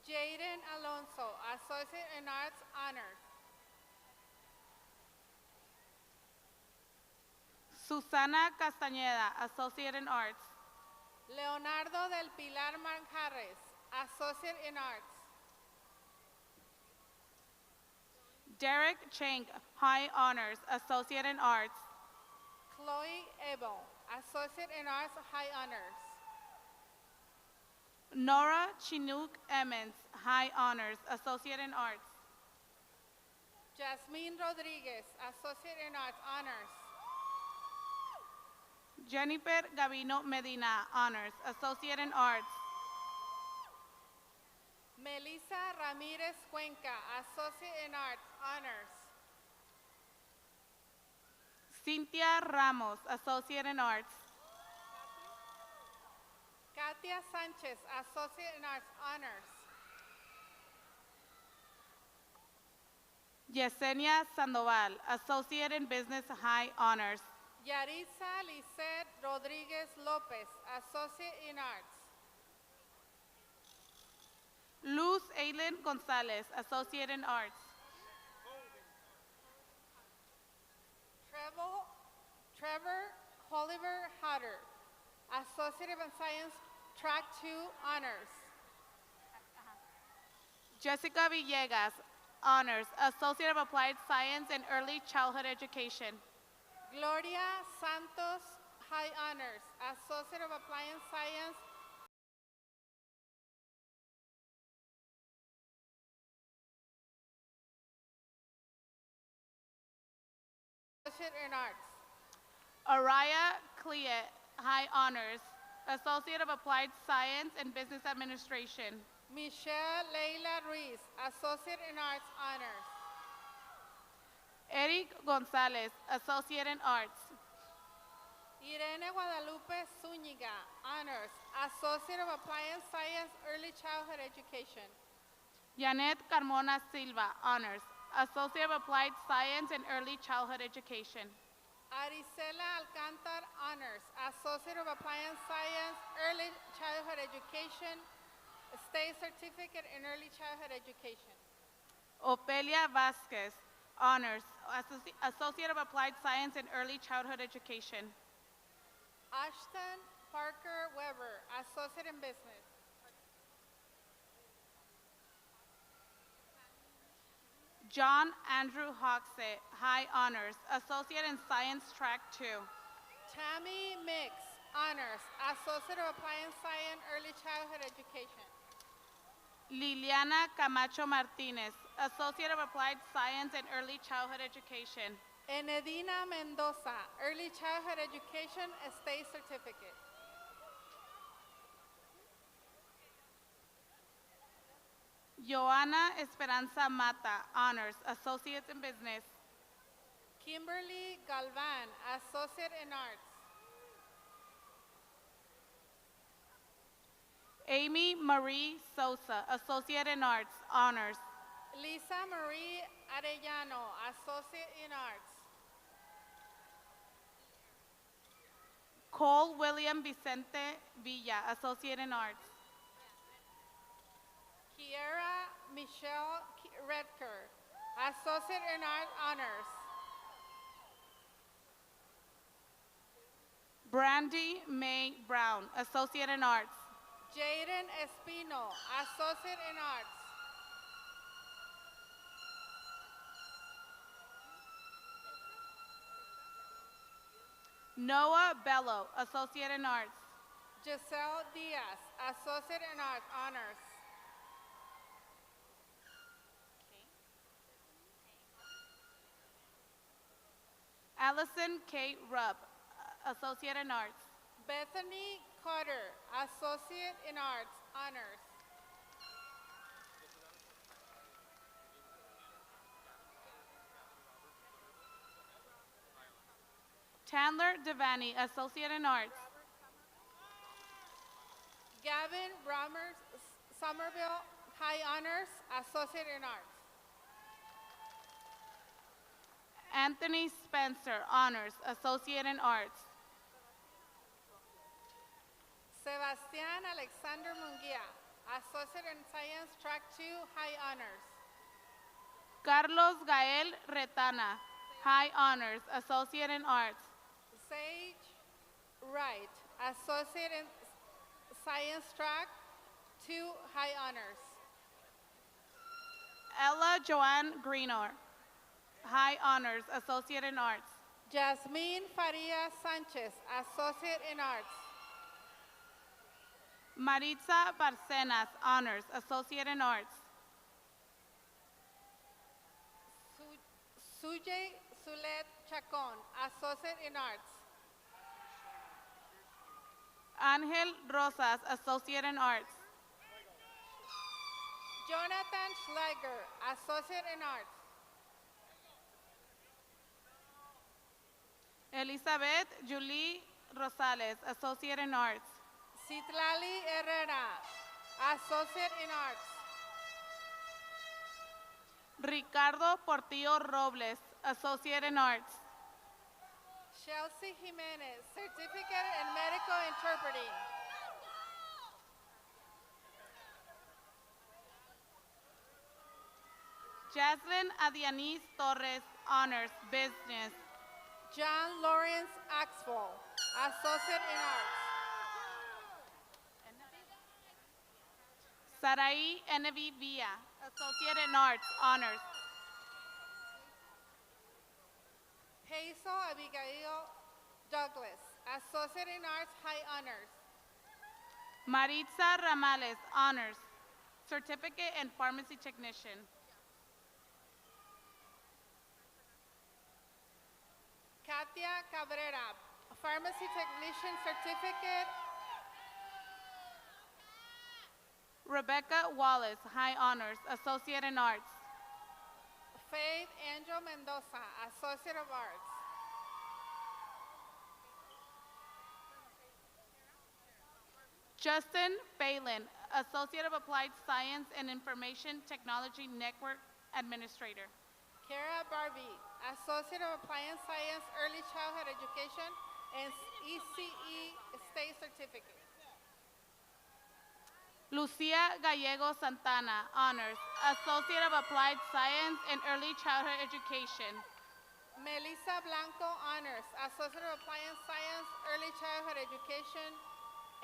Jaden Alonso, Associate in Arts Honors. Susana Castañeda, Associate in Arts. Leonardo del Pilar Manjarres, Associate in Arts. Derek Chang, High Honors, Associate in Arts. Chloe Ebo, Associate in Arts High Honors. Nora Chinook Emmons, High Honors, Associate in Arts. Jasmine Rodriguez, Associate in Arts Honors. Jennifer Gavino Medina, Honors, Associate in Arts. Melissa Ramirez Cuenca, Associate in Arts Honors. Cynthia Ramos, Associate in Arts. Katia Sanchez, Associate in Arts Honors. Yesenia Sandoval, Associate in Business, High Honors. Yaritza Lisset Rodriguez Lopez, Associate in Arts. Luz Aileen Gonzalez, Associate in Arts. Trevor Oliver Hatter, Associate in Science, Track 2 Honors. Jessica Villegas, Honors, Associate of Applied Science and Early Childhood Education. Gloria Santos, High Honors, Associate of Applied Science. Associate in Arts. Araya Cleet, High Honors, Associate of Applied Science and Business Administration. Michelle Leila Ruiz, Associate in Arts Honors. Eric Gonzalez, Associate in Arts. Irene Guadalupe Zúñiga, Honors, Associate of Applied Science, Early Childhood Education. Janet Carmona Silva, Honors, Associate of Applied Science and Early Childhood Education. Aricela Alcántar, Honors, Associate of Applied Science, Early Childhood Education, State Certificate in Early Childhood Education. Opelia Vasquez, Honors, Associate of Applied Science and Early Childhood Education. Ashton Parker Weber, Associate in Business. John Andrew Hoxie, High Honors, Associate in Science Track 2. Tammy Mix, Honors, Associate of Applied Science, Early Childhood Education. Liliana Camacho Martinez, Associate of Applied Science and Early Childhood Education. Enedina Mendoza, Early Childhood Education, State Certificate. Joana Esperanza Mata, Honors, Associate in Business. Kimberly Galvan, Associate in Arts. Amy Marie Sosa, Associate in Arts, Honors. Lisa Marie Arellano, Associate in Arts. Cole William Vicente Villa, Associate in Arts. Kiera Michelle Redker, Associate in Art Honors. Brandy May Brown, Associate in Arts. Jaden Espino, Associate in Arts. Noah Bello, Associate in Arts. Giselle Diaz, Associate in Art Honors. Allison K. Rupp, Associate in Arts. Bethany Carter, Associate in Arts Honors. Chandler Devaney, Associate in Arts. Gavin Bromers, Somerville High Honors, Associate in Arts. Anthony Spencer, Honors, Associate in Arts. Sebastian Alexander Munguia, Associate in Science, Track 2, High Honors. Carlos Gael Retana, High Honors, Associate in Arts. Sage Wright, Associate in Science, Track 2, High Honors. Ella Joanne Greenor, High Honors, Associate in Arts. Jasmine Faria Sanchez, Associate in Arts. Maritza Barcenas, Honors, Associate in Arts. Sujay Sulet Chacon, Associate in Arts. Angel Rosas, Associate in Arts. Jonathan Schleiger, Associate in Arts. Elizabeth Julie Rosales, Associate in Arts. Citlali Herrera, Associate in Arts. Ricardo Portillo Robles, Associate in Arts. Chelsea Jimenez, Certificate in Medical Interpreting. Jaslyn Adianis Torres, Honors, Business. John Lawrence Axwell, Associate in Arts. Sarai Enevi Villa, Associate in Arts, Honors. Hazel Abigail Douglas, Associate in Arts, High Honors. Maritza Ramales, Honors, Certificate in Pharmacy Technician. Katia Cabrera, Pharmacy Technician Certificate. Rebecca Wallace, High Honors, Associate in Arts. Faith Angel Mendoza, Associate of Arts. Justin Phelan, Associate of Applied Science and Information Technology Network Administrator. Kara Barbie, Associate of Applied Science, Early Childhood Education, and ECE State Certificate. Lucia Gallego Santana, Honors, Associate of Applied Science and Early Childhood Education. Melissa Blanco, Honors, Associate of Applied Science, Early Childhood Education,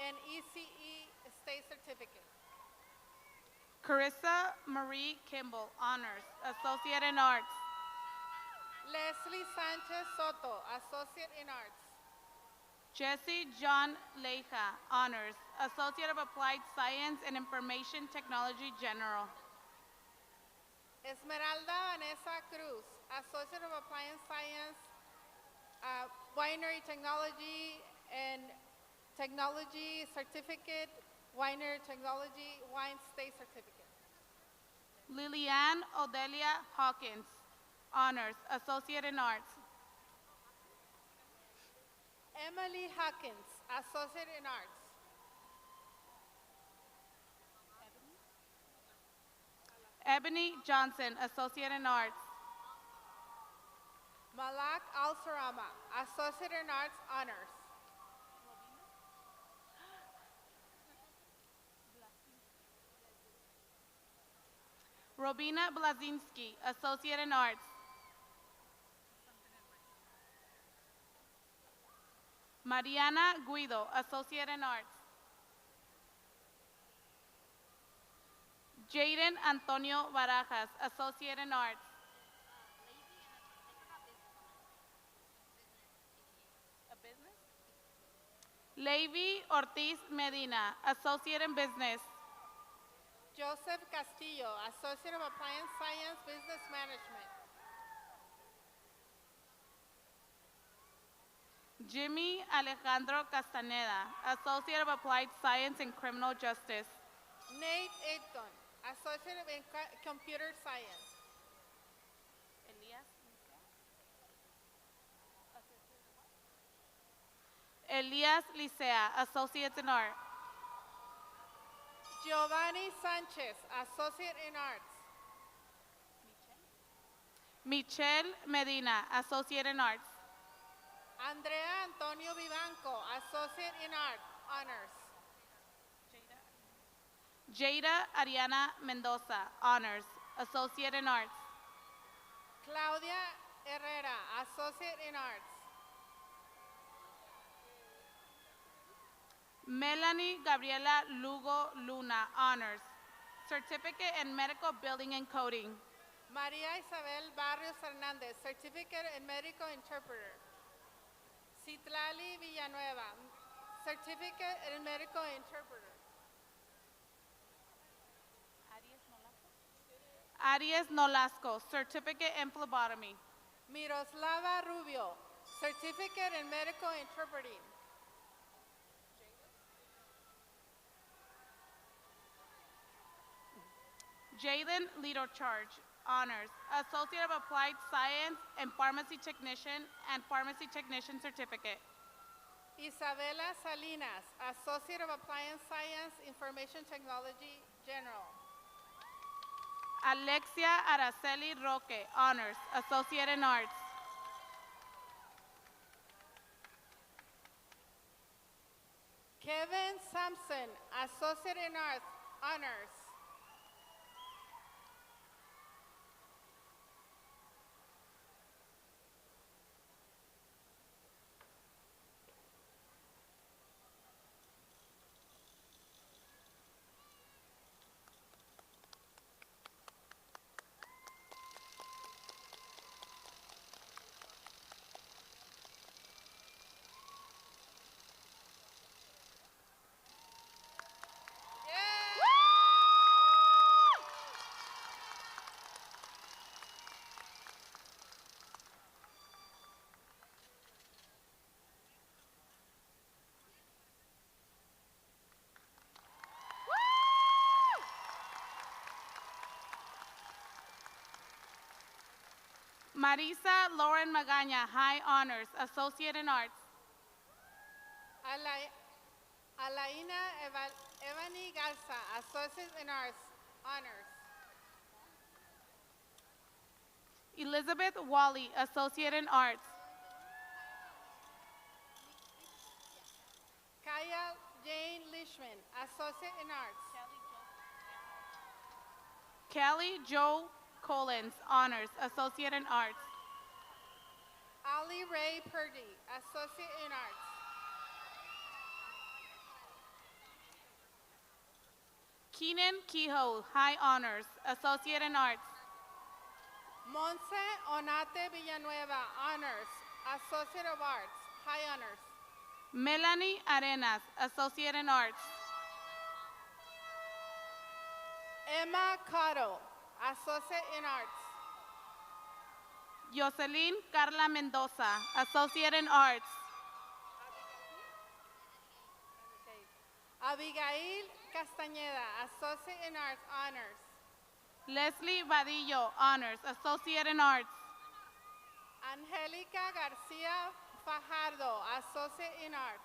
and ECE State Certificate. Carissa Marie Kimball, Honors, Associate in Arts. Leslie Sanchez Soto, Associate in Arts. Jesse John Leija, Honors, Associate of Applied Science and Information Technology General. Esmeralda Vanessa Cruz, Associate of Applied Science, Winery Technology and Technology Certificate, Winery Technology, Wine State Certificate. Liliane Odelia Hawkins, Honors, Associate in Arts. Emily Hawkins, Associate in Arts. Ebony Johnson, Associate in Arts. Malak Al-Sarama, Associate in Arts, Honors. Robina Blazinski, Associate in Arts. Mariana Guido, Associate in Arts. Jaden Antonio Barajas, Associate in Arts. Levi Ortiz Medina, Associate in Business. Joseph Castillo, Associate of Appliance Science, Business Management. Jimmy Alejandro Castaneda, Associate of Applied Science and Criminal Justice. Nate Aiton, Associate in Computer Science. Elias Licea, Associate in Art. Giovanni Sanchez, Associate in Arts. Michelle Medina, Associate in Arts. Andrea Antonio Vivanco, Associate in Art, Honors. Jada Ariana Mendoza, Honors, Associate in Arts. Claudia Herrera, Associate in Arts. Melanie Gabriela Lugo Luna, Honors, Certificate in Medical Building and Coding. Maria Isabel Barrios Hernandez, Certificate in Medical Interpreter. Citlali Villanueva, Certificate in Medical Interpreter. Aries Nolasco, Certificate in Phlebotomy. Miroslava Rubio, Certificate in Medical Interpreting. Jalen Lido Charge, Honors, Associate of Applied Science and Pharmacy Technician and Pharmacy Technician Certificate. Isabela Salinas, Associate of Appliance Science, Information Technology, General. Alexia Araceli Roque, Honors, Associate in Arts. Kevin Sampson, Associate in Arts, Honors. Marisa Lauren Magaña, High Honors, Associate in Arts. Alaina Evani Garza, Associate in Arts, Honors. Elizabeth Wally, Associate in Arts. Kaya Jane Lishman, Associate in Arts. Kelly Joe Collins, Honors, Associate in Arts. Ali Ray Purdy, Associate in Arts. Keenan Kehoe, High Honors, Associate in Arts. Monse Onate Villanueva, Honors, Associate of Arts, High Honors. Melanie Arenas, Associate in Arts. Emma Cotto, Associate in Arts. Jocelyn Carla Mendoza, Associate in Arts. Abigail Castañeda, Associate in Arts, Honors. Leslie Vadillo, Honors, Associate in Arts. Angélica García Fajardo, Associate in Arts.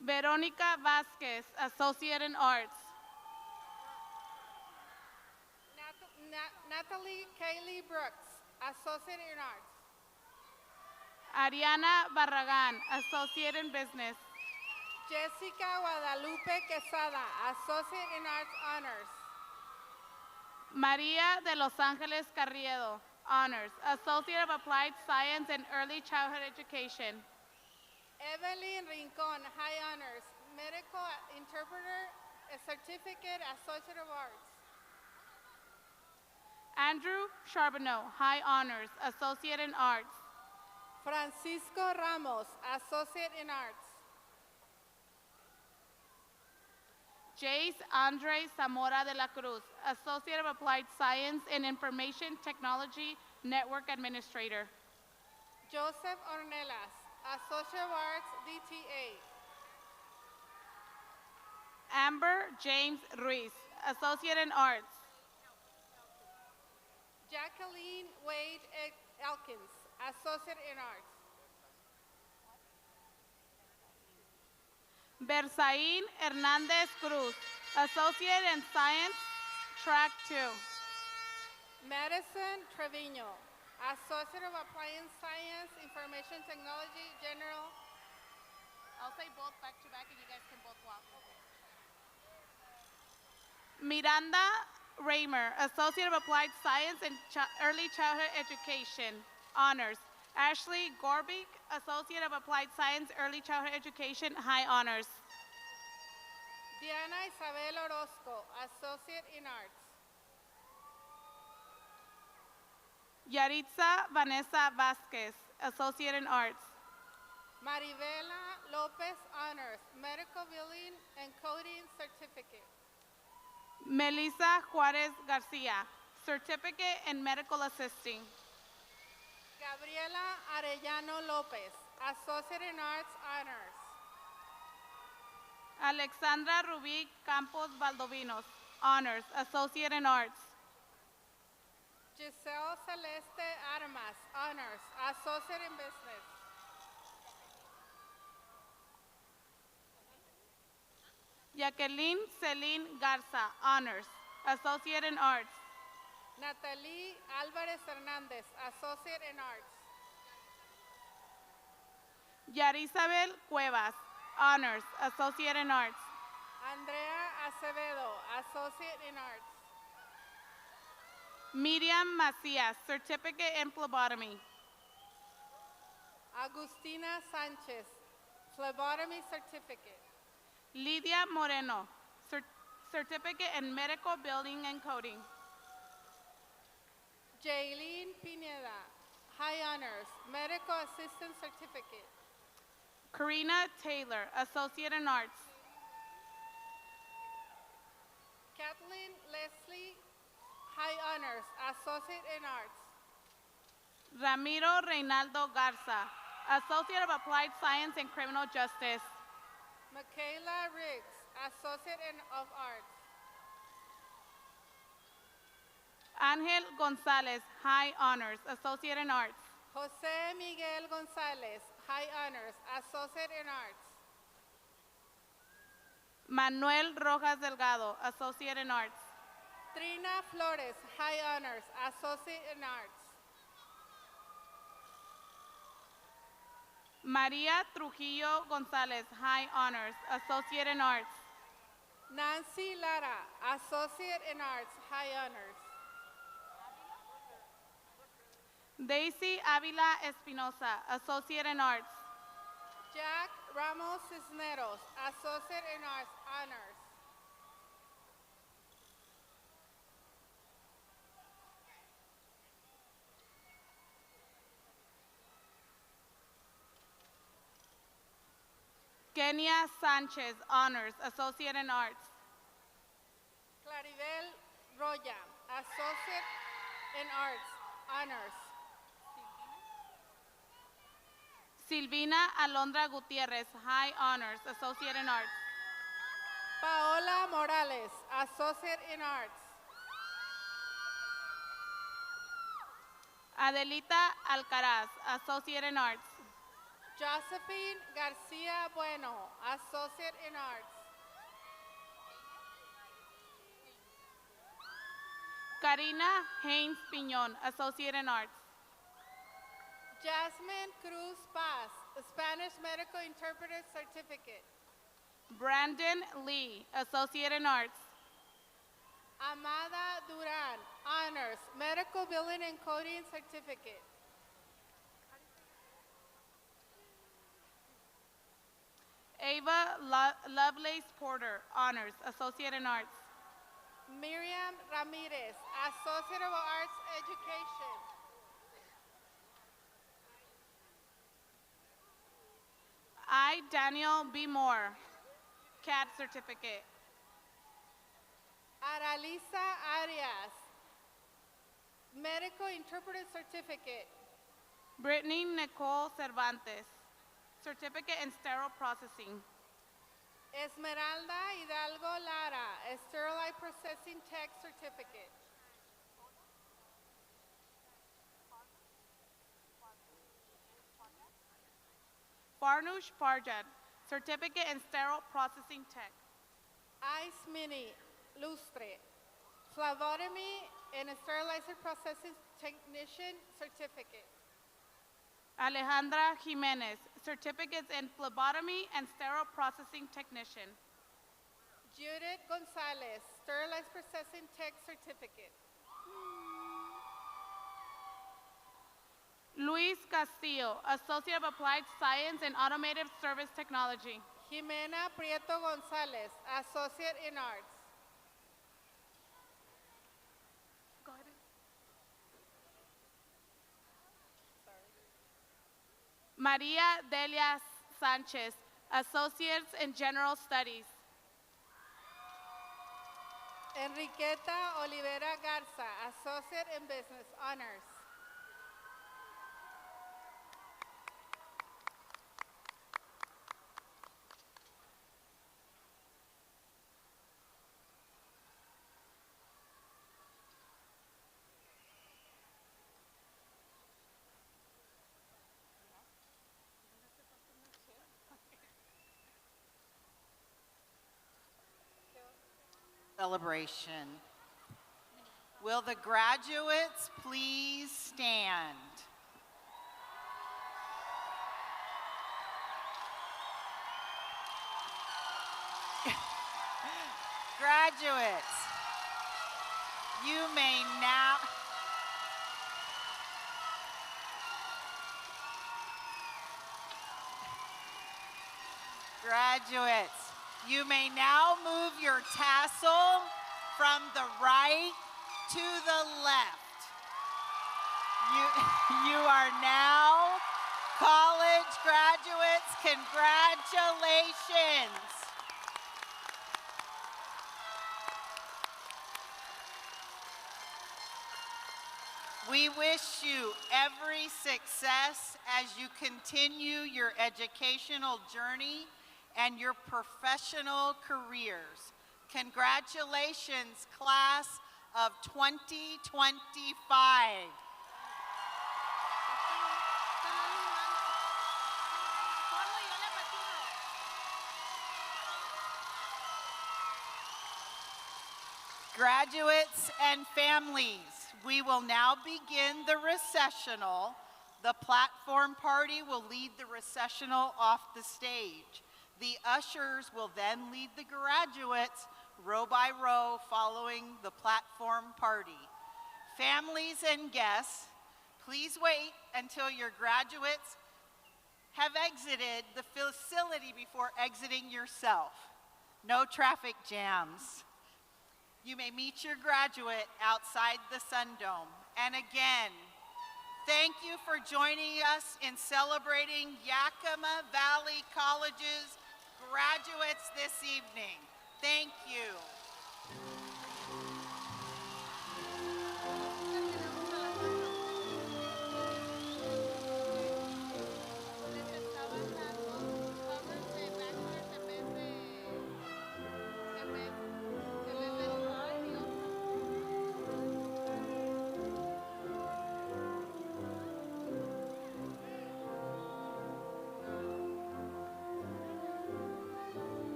Veronica Vasquez, Associate in Arts. Natalie Kaylee Brooks, Associate in Arts. Ariana Barragan, Associate in Business. Jessica Guadalupe Quesada, Associate in Arts Honors. Maria de Los Angeles Carriedo, Honors, Associate of Applied Science and Early Childhood Education. Evelyn Rincon, High Honors, Medical Interpreter, a Certificate, Associate of Arts. Andrew Charbonneau, High Honors, Associate in Arts. Francisco Ramos, Associate in Arts. Jace Andre Zamora de la Cruz, Associate of Applied Science and Information Technology Network Administrator. Joseph Ornelas, Associate of Arts, DTA. Amber James Ruiz, Associate in Arts. Jacqueline Wade Elkins, Associate in Arts. Berzaín Hernández Cruz, Associate in Science, Track 2. Madison Trevino, Associate of Applied Science, Information Technology, General. I'll say both back to back and you guys can both walk. Miranda Raymer, Associate of Applied Science and Early Childhood Education, Honors. Ashley Gorbik, Associate of Applied Science, Early Childhood Education, High Honors. Diana Isabel Orozco, Associate in Arts. Yaritza Vanessa Vasquez, Associate in Arts. Maribela Lopez, Honors, Medical Billing and Coding Certificate. Melissa Juarez Garcia, Certificate in Medical Assisting. Gabriela Arellano Lopez, Associate in Arts, Honors. Alexandra Rubí Campos Valdovinos, Honors, Associate in Arts. Giselle Celeste Armas, Honors, Associate in Business. Jacqueline Celine Garza, Honors, Associate in Arts. Natalie Alvarez Hernandez, Associate in Arts. Yarisabel Cuevas, Honors, Associate in Arts. Andrea Acevedo, Associate in Arts. Miriam Macias, Certificate in Phlebotomy. Agustina Sanchez, Phlebotomy Certificate. Lidia Moreno, Certificate in Medical Building and Coding. Jaylene Pineda, High Honors, Medical Assistant Certificate. Karina Taylor, Associate in Arts. Kathleen Leslie, High Honors, Associate in Arts. Ramiro Reynaldo Garza, Associate of Applied Science and Criminal Justice. Michaela Riggs, Associate of Arts. Angel Gonzalez, High Honors, Associate in Arts. Jose Miguel Gonzalez, High Honors, Associate in Arts. Manuel Rojas Delgado, Associate in Arts. Trina Flores, High Honors, Associate in Arts. Maria Trujillo Gonzalez, High Honors, Associate in Arts. Nancy Lara, Associate in Arts, High Honors. Daisy Avila Espinosa, Associate in Arts. Jack Ramos Cisneros, Associate in Arts, Honors. Kenia Sanchez, Honors, Associate in Arts. Claribel Roya, Associate in Arts, Honors. Silvina Alondra Gutierrez, High Honors, Associate in Arts. Paola Morales, Associate in Arts. Adelita Alcaraz, Associate in Arts. Josephine Garcia Bueno, Associate in Arts. Karina Haynes Piñón, Associate in Arts. Jasmine Cruz Paz, Spanish Medical Interpreter Certificate. Brandon Lee, Associate in Arts. Amada Duran, Honors, Medical Billing and Coding Certificate. Ava Lovelace Porter, Honors, Associate in Arts. Miriam Ramirez, Associate of Arts Education. I, Daniel B. Moore, CAD Certificate. Aralisa Arias, Medical Interpreter Certificate. Brittany Nicole Cervantes, Certificate in Sterile Processing. Esmeralda Hidalgo Lara, Sterilite Processing Tech Certificate. Farnoosh Farjad, Certificate in Sterile Processing Tech. Ice Mini Lustre, Phlebotomy and Sterilizer Processing Technician Certificate. Alejandra Jimenez, Certificates in Phlebotomy and Sterile Processing Technician. Judith Gonzalez, Sterilized Processing Tech Certificate. Luis Castillo, Associate of Applied Science and Automotive Service Technology. Jimena Prieto Gonzalez, Associate in Arts. Maria Delia Sanchez, Associates in General Studies. Enriqueta Olivera Garza, Associate in Business Honors. Celebration. Will the graduates please stand? Graduates, you may now move your tassel from the right to the left. You are now college graduates. Congratulations. We wish you every success as you continue your educational journey and your professional careers. Congratulations, class of 2025. Graduates and families, we will now begin the recessional. The platform party will lead the recessional off the stage. The ushers will then lead the graduates row by row following the platform party. Families and guests, please wait until your graduates have exited the facility before exiting yourself. No traffic jams. You may meet your graduate outside the Sundome. And again, thank you for joining us in celebrating Yakima Valley College's graduates this evening. Thank you.